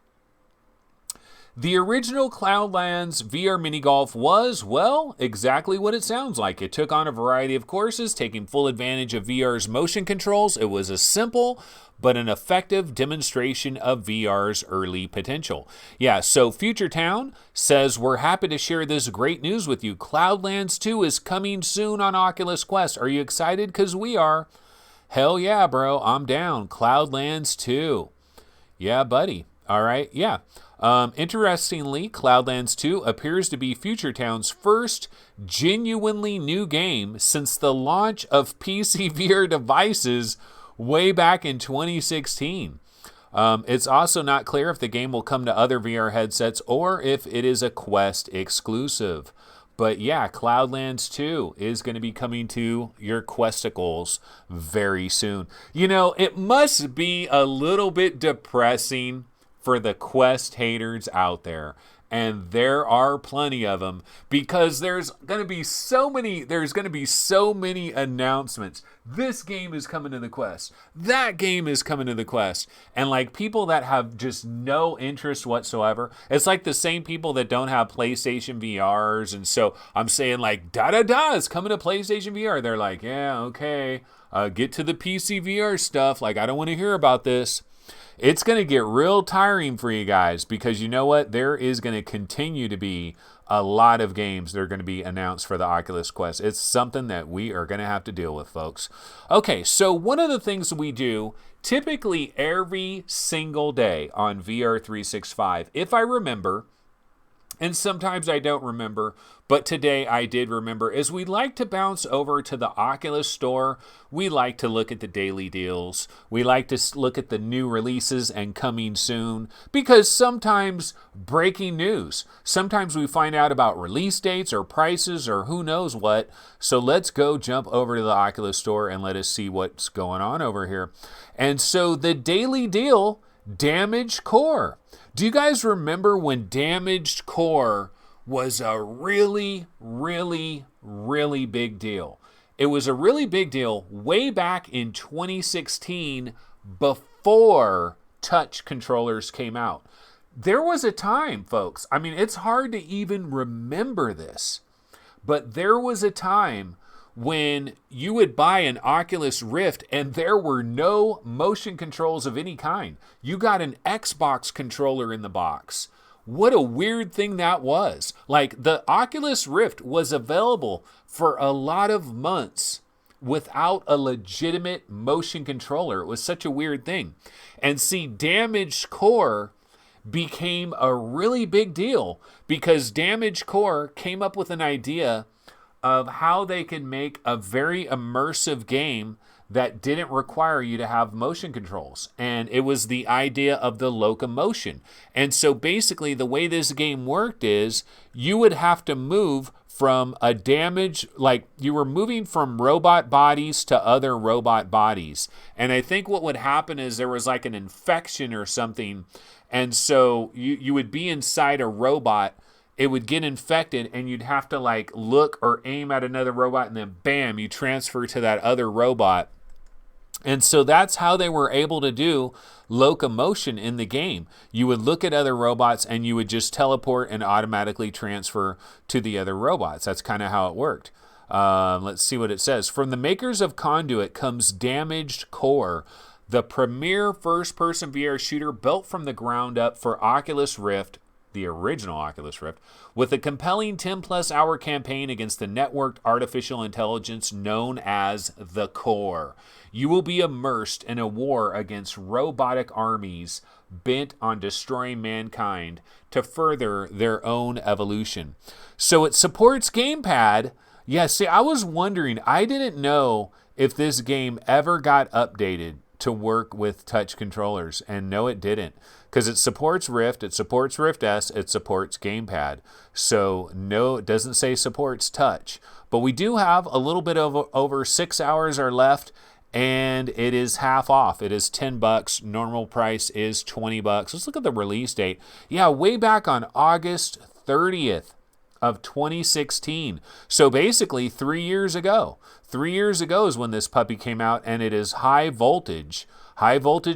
The original Cloudlands VR mini golf was, well, exactly what it sounds like. It took on a variety of courses, taking full advantage of VR's motion controls. It was a simple but an effective demonstration of VR's early potential. Yeah, so Future Town says, we're happy to share this great news with you. Cloudlands 2 is coming soon on Oculus Quest. Are you excited? Because we are. Hell yeah, bro. I'm down. Cloudlands 2. Yeah, buddy. All right, yeah. Interestingly, Cloudlands 2 appears to be Future Town's first genuinely new game since the launch of PC VR devices way back in 2016. It's also not clear if the game will come to other VR headsets or if it is a Quest exclusive. But yeah, Cloudlands 2 is going to be coming to your Questicles very soon. You know, it must be a little bit depressing for the Quest haters out there. And there are plenty of them, because there's going to be so many announcements. This game is coming to the Quest. That game is coming to the Quest. And like people that have just no interest whatsoever. It's like the same people that don't have PlayStation VRs. And so I'm saying like, is coming to PlayStation VR. They're like, yeah, okay, get to the PC VR stuff. Like, I don't want to hear about this. It's going to get real tiring for you guys, because you know what? There is going to continue to be a lot of games that are going to be announced for the Oculus Quest. It's something that we are going to have to deal with, folks. Okay, so one of the things we do typically every single day on VR 365, if I remember, and sometimes I don't remember, but today I did remember, is we like to bounce over to the Oculus store. We like to look at the daily deals. We like to look at the new releases and coming soon, because sometimes breaking news. Sometimes we find out about release dates or prices or who knows what. So let's go jump over to the Oculus store and let us see what's going on over here. And so the daily deal, Damaged Core. Do you guys remember when Damaged Core was a really, really, really big deal? It was a really big deal way back in 2016, before touch controllers came out. There was a time, folks, I mean, it's hard to even remember this, but there was a time when you would buy an Oculus Rift and there were no motion controls of any kind. You got an Xbox controller in the box. What a weird thing that was. Like, the Oculus Rift was available for a lot of months without a legitimate motion controller. It was such a weird thing. And see, Damaged Core became a really big deal because Damaged Core came up with an idea of how they could make a very immersive game that didn't require you to have motion controls. And it was the idea of the locomotion. And so basically the way this game worked is you would have to move from a damage, like you were moving from robot bodies to other robot bodies. And I think what would happen is there was like an infection or something. And so you would be inside a robot, it would get infected, and you'd have to like look or aim at another robot, and then bam, you transfer to that other robot. And so that's how they were able to do locomotion in the game. You would look at other robots and you would just teleport and automatically transfer to the other robots. That's kind of how it worked. Let's see what it says. From the makers of Conduit comes Damaged Core, the premier first-person VR shooter built from the ground up for Oculus Rift, the original Oculus Rift, with a compelling 10-plus hour campaign against the networked artificial intelligence known as the Core. You will be immersed in a war against robotic armies bent on destroying mankind to further their own evolution. So it supports gamepad. Yeah, see, I was wondering, I didn't know if this game ever got updated to work with touch controllers, and no, it didn't, because it supports Rift, it supports Rift S, it supports gamepad. So no, it doesn't say supports touch, but we do have a little bit of over 6 hours are left, and it is half off. It is $10. Normal price is $20. Let's look at the release date. Yeah, way back on August 30th of 2016. So basically 3 years ago. 3 years ago is when this puppy came out, and it is high voltage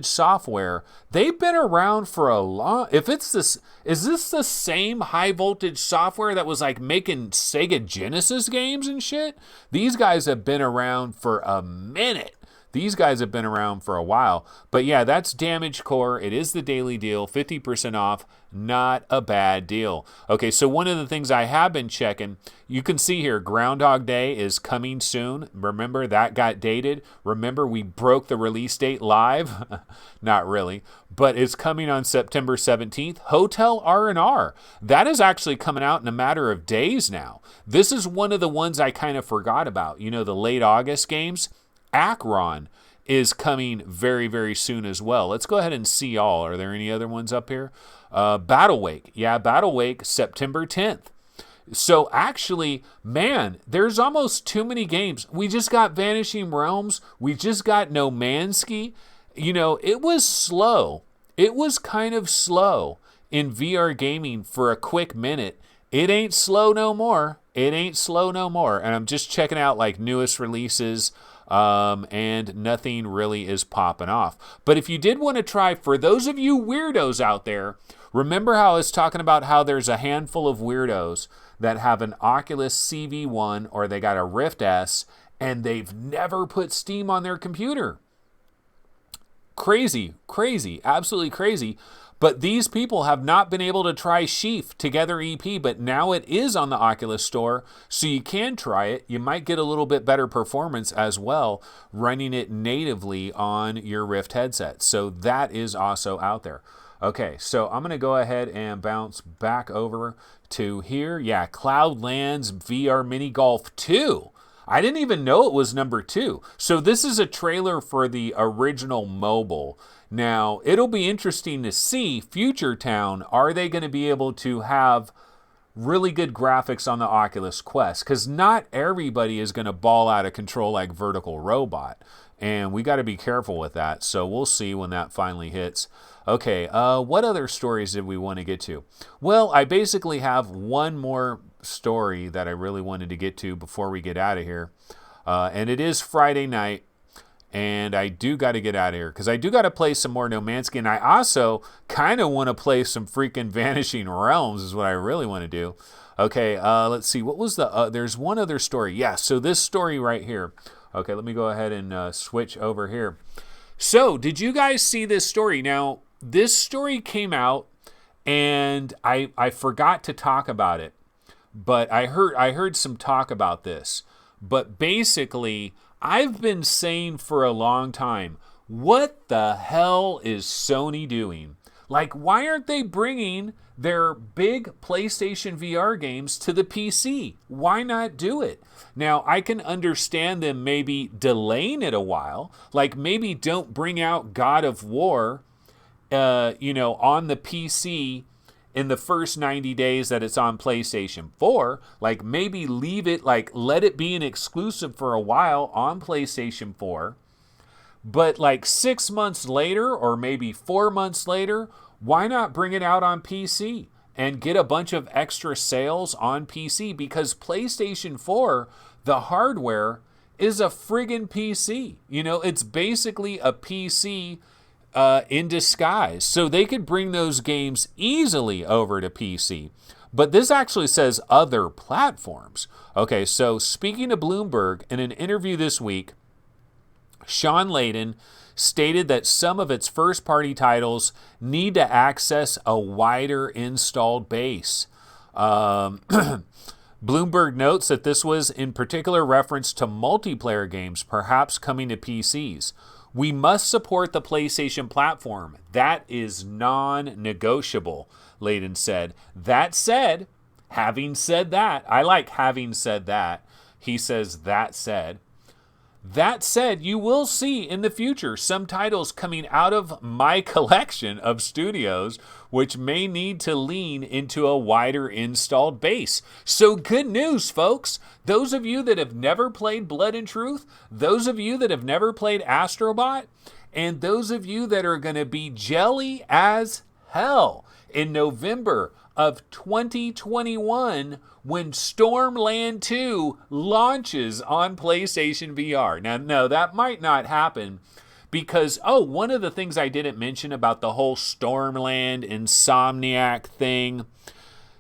software. They've been around for a long. If it's this, is this the same high voltage software that was like making Sega Genesis games and shit? These guys have been around for a minute. These guys have been around for a while. But yeah, that's Damage Core. It is the daily deal, 50% off. Not a bad deal. Okay, so one of the things I have been checking, you can see here, Groundhog Day is coming soon. Remember, that got dated. Remember, we broke the release date live? Not really. But it's coming on September 17th. Hotel R&R. That is actually coming out in a matter of days now. This is one of the ones I kind of forgot about. You know, the late August games. Akron is coming very, very soon as well. Let's go ahead and see all. Are there any other ones up here? Battle Wake. Yeah, Battle Wake, September 10th. So actually, man, there's almost too many games. We just got Vanishing Realms. We just got No Man's Sky. You know, it was slow. It was kind of slow in VR gaming for a quick minute. It ain't slow no more. It ain't slow no more. And I'm just checking out like newest releases. And nothing really is popping off. But if you did want to try, for those of you weirdos out there, remember how I was talking about how there's a handful of weirdos that have an Oculus CV1 or they got a Rift S and they've never put Steam on their computer. Crazy, absolutely crazy. But these people have not been able to try Sheaf Together EP, but now it is on the Oculus Store, so you can try it. You might get a little bit better performance as well running it natively on your Rift headset. So that is also out there. Okay, so I'm going to go ahead and bounce back over to here. Yeah, Cloudlands VR Mini Golf 2. I didn't even know it was number 2. So this is a trailer for the original mobile. Now, it'll be interesting to see Future Town. Are they going to be able to have really good graphics on the Oculus Quest? Because not everybody is going to ball out of control like Vertical Robot. And we got to be careful with that. So we'll see when that finally hits. Okay, what other stories did we want to get to? Well, I basically have one more story that I really wanted to get to before we get out of here. And it is Friday night. And I do got to get out of here because I do got to play some more No Man's Sky. And I also kind of want to play some freaking Vanishing Realms is what I really want to do. Okay, let's see. What was the... there's one other story. Yeah, so this story right here. Okay, let me go ahead and switch over here. So, did you guys see this story? Now, this story came out and I forgot to talk about it. But I heard some talk about this. But basically... I've been saying for a long time, what the hell is Sony doing? Like, why aren't they bringing their big PlayStation VR games to the PC? Why not do it? Now, I can understand them maybe delaying it a while. Like, maybe don't bring out God of War, on the PC in the first 90 days that it's on PlayStation 4, like maybe leave it, like let it be an exclusive for a while on PlayStation 4. But like 6 months later or maybe 4 months later, why not bring it out on PC and get a bunch of extra sales on PC? Because PlayStation 4, the hardware is a friggin' PC. You know, it's basically a PC in disguise. So they could bring those games easily over to PC. But this actually says other platforms. Okay, so speaking to Bloomberg, in an interview this week, Sean Layden stated that some of its first-party titles need to access a wider installed base. Bloomberg notes that this was in particular reference to multiplayer games, perhaps coming to PCs. We must support the PlayStation platform. That is non-negotiable, Layden said. That said, having said that, I like having said that. He says that said. That said, you will see in the future some titles coming out of my collection of studios which may need to lean into a wider installed base. So good news, folks. Those of you that have never played Blood and Truth, those of you that have never played Astrobot, and those of you that are going to be jelly as hell in November of 2021 when Stormland 2 launches on PlayStation VR. Now, no, that might not happen because, one of the things I didn't mention about the whole Stormland Insomniac thing,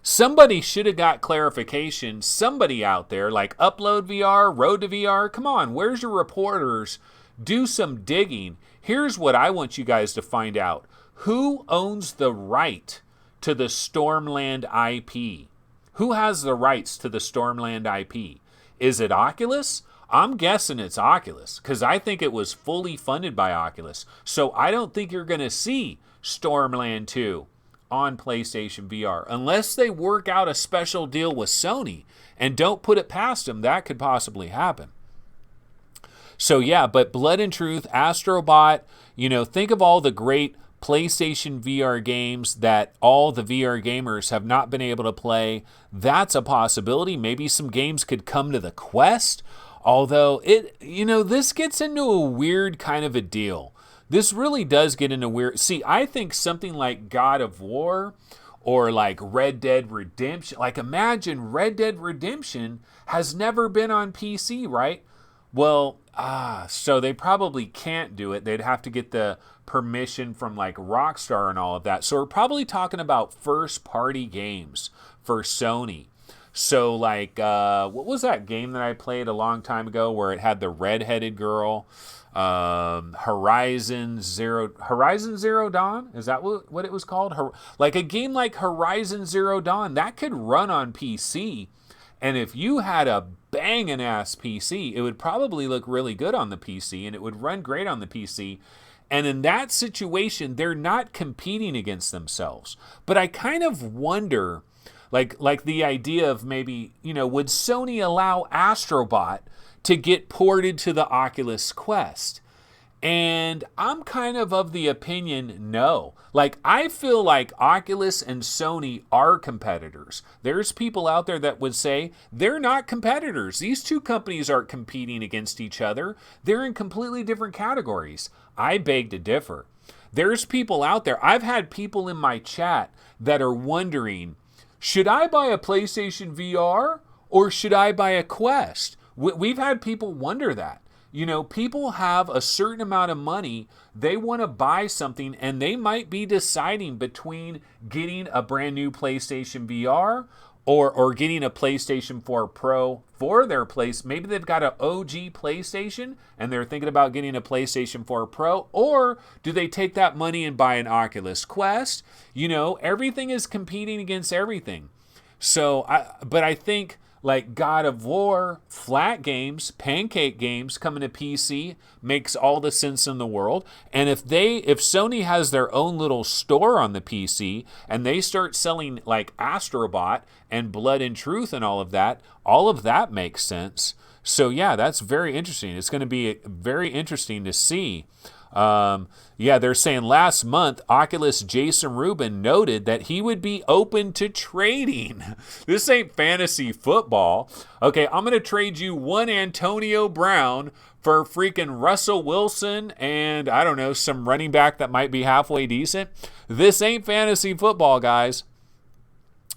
somebody should have got clarification. Somebody out there, like Upload VR, Road to VR, come on, where's your reporters? Do some digging. Here's what I want you guys to find out. Who owns the right to the Stormland IP? Who has the rights to the Stormland IP? Is it Oculus? I'm guessing it's Oculus because I think it was fully funded by Oculus. So I don't think you're going to see Stormland 2 on PlayStation VR unless they work out a special deal with Sony, and don't put it past them. That could possibly happen. So yeah, but Blood and Truth, Astrobot, think of all the great PlayStation VR games that all the VR gamers have not been able to play. That's a possibility. Maybe some games could come to the Quest. Although this gets into a weird kind of a deal. This really does get into weird. See, I think something like God of War or like Red Dead Redemption, like imagine Red Dead Redemption has never been on PC, right? Well, so they probably can't do it. They'd have to get the permission from like Rockstar and all of that. So we're probably talking about first party games for Sony. So like, what was that game that I played a long time ago where it had the redheaded girl? Horizon Zero Dawn? Is that what it was called? Like a game like Horizon Zero Dawn, that could run on PC. And if you had a banging ass PC, it would probably look really good on the PC and it would run great on the PC. And in that situation, they're not competing against themselves. But I kind of wonder, like the idea of maybe, would Sony allow Astrobot to get ported to the Oculus Quest? And I'm kind of the opinion, no. Like, I feel like Oculus and Sony are competitors. There's people out there that would say they're not competitors. These two companies aren't competing against each other. They're in completely different categories. I beg to differ. There's people out there. I've had people in my chat that are wondering, should I buy a PlayStation VR or should I buy a Quest? We've had people wonder that. People have a certain amount of money. They want to buy something and they might be deciding between getting a brand new PlayStation VR or getting a PlayStation 4 Pro for their place. Maybe they've got an OG PlayStation and they're thinking about getting a PlayStation 4 Pro, or do they take that money and buy an Oculus Quest? Everything is competing against everything. So, I think like God of War, flat games, pancake games coming to PC makes all the sense in the world. And if Sony has their own little store on the PC and they start selling like Astrobot and Blood and Truth and all of that makes sense. So yeah, that's very interesting. It's going to be very interesting to see. They're saying last month, Oculus Jason Rubin noted that he would be open to trading. This ain't fantasy football. Okay, I'm going to trade you one Antonio Brown for freaking Russell Wilson and, I don't know, some running back that might be halfway decent. This ain't fantasy football, guys.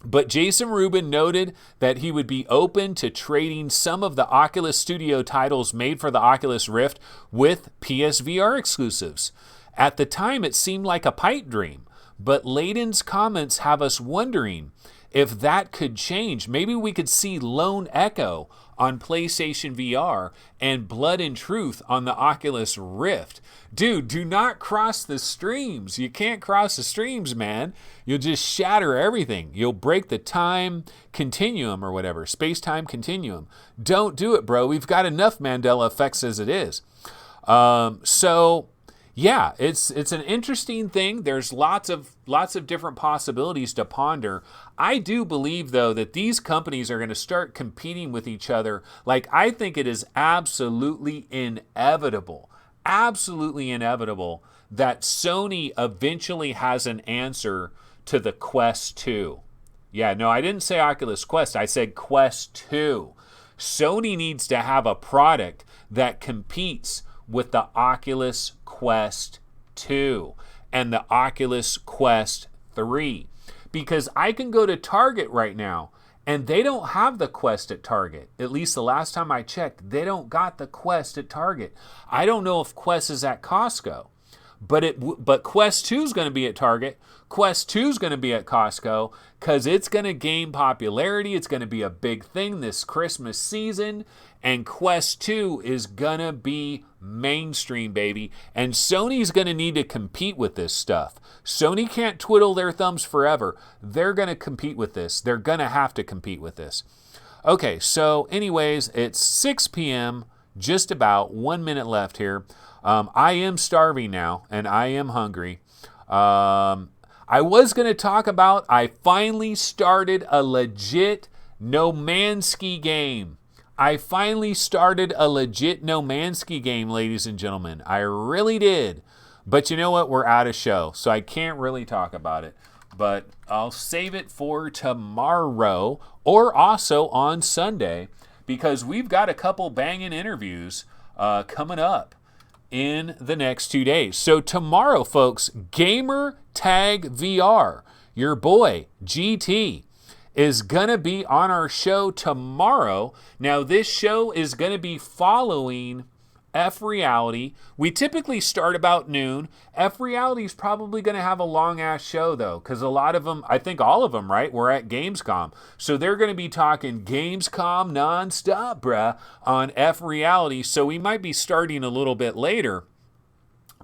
But Jason Rubin noted that he would be open to trading some of the Oculus Studio titles made for the Oculus Rift with PSVR exclusives. At the time, it seemed like a pipe dream, but Layden's comments have us wondering if that could change. Maybe we could see Lone Echo on PlayStation VR and Blood and Truth on the Oculus Rift. Dude, do not cross the streams. You can't cross the streams, man. You'll just shatter everything. You'll break the time continuum or whatever, space-time continuum. Don't do it, bro. We've got enough Mandela effects as it is. Yeah, it's an interesting thing. There's lots of different possibilities to ponder. I do believe, though, that these companies are going to start competing with each other. Like, I think it is absolutely inevitable that Sony eventually has an answer to the Quest 2. Yeah, no, I didn't say Oculus Quest. I said Quest 2. Sony needs to have a product that competes with the Oculus Quest 2 and the Oculus Quest 3. Because I can go to Target right now, and they don't have the Quest at Target. At least the last time I checked, they don't got the Quest at Target. I don't know if Quest is at Costco. But Quest 2 is going to be at Target. Quest 2 is going to be at Costco because it's going to gain popularity. It's going to be a big thing this Christmas season. And Quest 2 is going to be mainstream, baby. And Sony's going to need to compete with this stuff. Sony can't twiddle their thumbs forever. They're going to compete with this. They're going to have to compete with this. Okay, so anyways, it's 6 p.m., just about 1 minute left here. I am starving now, and I am hungry. I was going to talk about, I finally started a legit No Man's Ski game. I finally started a legit No Man's Ski game, ladies and gentlemen. I really did. But you know what? We're out of show, so I can't really talk about it. But I'll save it for tomorrow or also on Sunday because we've got a couple banging interviews coming up in the next 2 days. So tomorrow, folks, Gamer Tag VR, your boy GT, is gonna be on our show tomorrow. Now this show is gonna be following F Reality. We typically start about noon. F Reality is probably going to have a long ass show though, because a lot of them, I think all of them, right, were at Gamescom. So they're going to be talking Gamescom nonstop, bruh, on F Reality. So we might be starting a little bit later.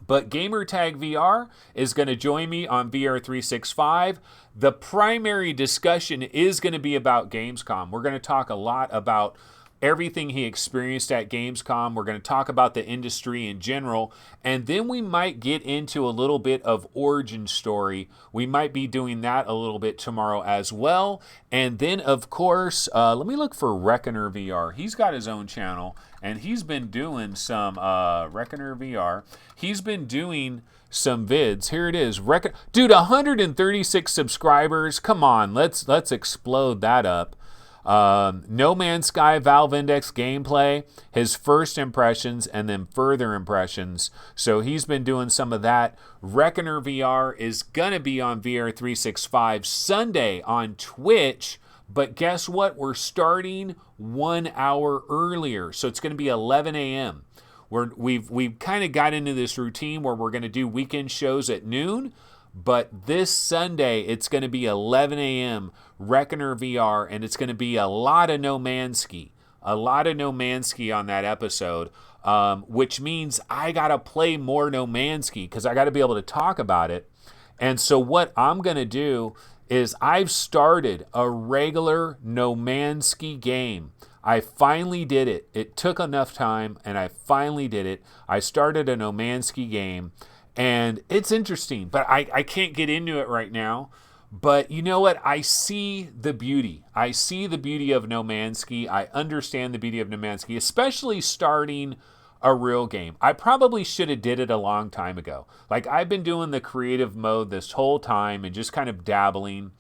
But Gamertag VR is going to join me on VR 365. The primary discussion is going to be about Gamescom. We're going to talk a lot about everything he experienced at Gamescom. We're going to talk about the industry in general, and then we might get into a little bit of origin story. We might be doing that a little bit tomorrow as well. And then, of course, let me look for Reckoner VR. He's got his own channel, and he's been doing some Reckoner VR. He's been doing some vids. Here it is. Dude, 136 subscribers. Come on, let's explode that up. No Man's Sky Valve Index gameplay, his first impressions, and then further impressions. So he's been doing some of that. Reckoner VR is going to be on VR 365 Sunday on Twitch. But guess what? We're starting 1 hour earlier. So it's going to be 11 a.m. We've kind of got into this routine where we're going to do weekend shows at noon. But this Sunday, it's going to be 11 a.m. Reckoner VR, and it's going to be a lot of No Man's Ski. A lot of No Man's Ski on that episode, which means I got to play more No Man's Ski because I got to be able to talk about it. And so what I'm going to do is I've started a regular No Man's Ski game. I finally did it. It took enough time, and I finally did it. I started a No Man's Ski game. And it's interesting, but I can't get into it right now. But you know what? I see the beauty. I see the beauty of No Man's Ski. I understand the beauty of No Man's Ski, especially starting a real game. I probably should have did it a long time ago. Like, I've been doing the creative mode this whole time and just kind of dabbling.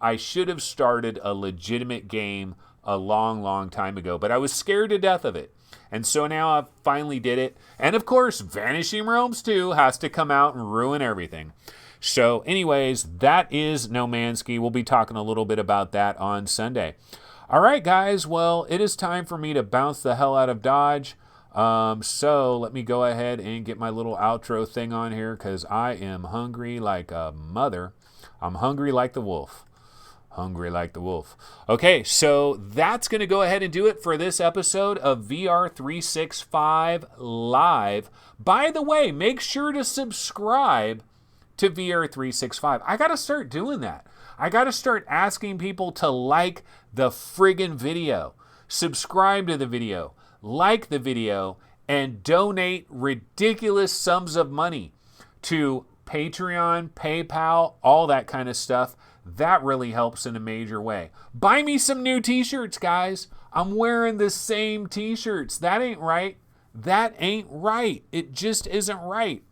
I should have started a legitimate game a long, long time ago, but I was scared to death of it. And so now I finally did it. And of course, Vanishing Realms 2 has to come out and ruin everything. So anyways, that is No Man's Ski. We'll be talking a little bit about that on Sunday. All right, guys. Well, it is time for me to bounce the hell out of Dodge. So let me go ahead and get my little outro thing on here because I am hungry like a mother. I'm hungry like the wolf. Hungry like the wolf. Okay, so that's going to go ahead and do it for this episode of VR 365 Live. By the way, make sure to subscribe to VR 365. I got to start doing that. I got to start asking people to like the friggin' video, subscribe to the video, like the video, and donate ridiculous sums of money to Patreon, PayPal, all that kind of stuff. That really helps in a major way. Buy me some new t-shirts, guys. I'm wearing the same t-shirts. That ain't right. That ain't right. It just isn't right.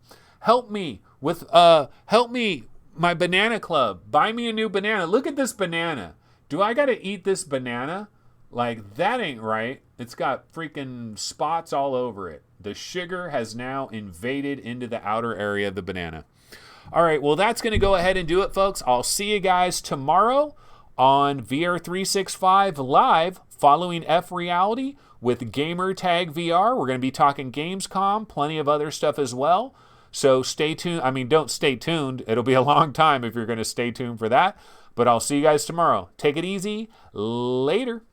Help me with my banana club. Buy me a new banana. Look at this banana. Do I got to eat this banana? Like, that ain't right. It's got freaking spots all over it. The sugar has now invaded into the outer area of the banana. All right, well, that's going to go ahead and do it, folks. I'll see you guys tomorrow on VR 365 Live following F Reality with Gamer Tag VR. We're going to be talking Gamescom, plenty of other stuff as well. So stay tuned. I mean, don't stay tuned. It'll be a long time if you're going to stay tuned for that. But I'll see you guys tomorrow. Take it easy. Later.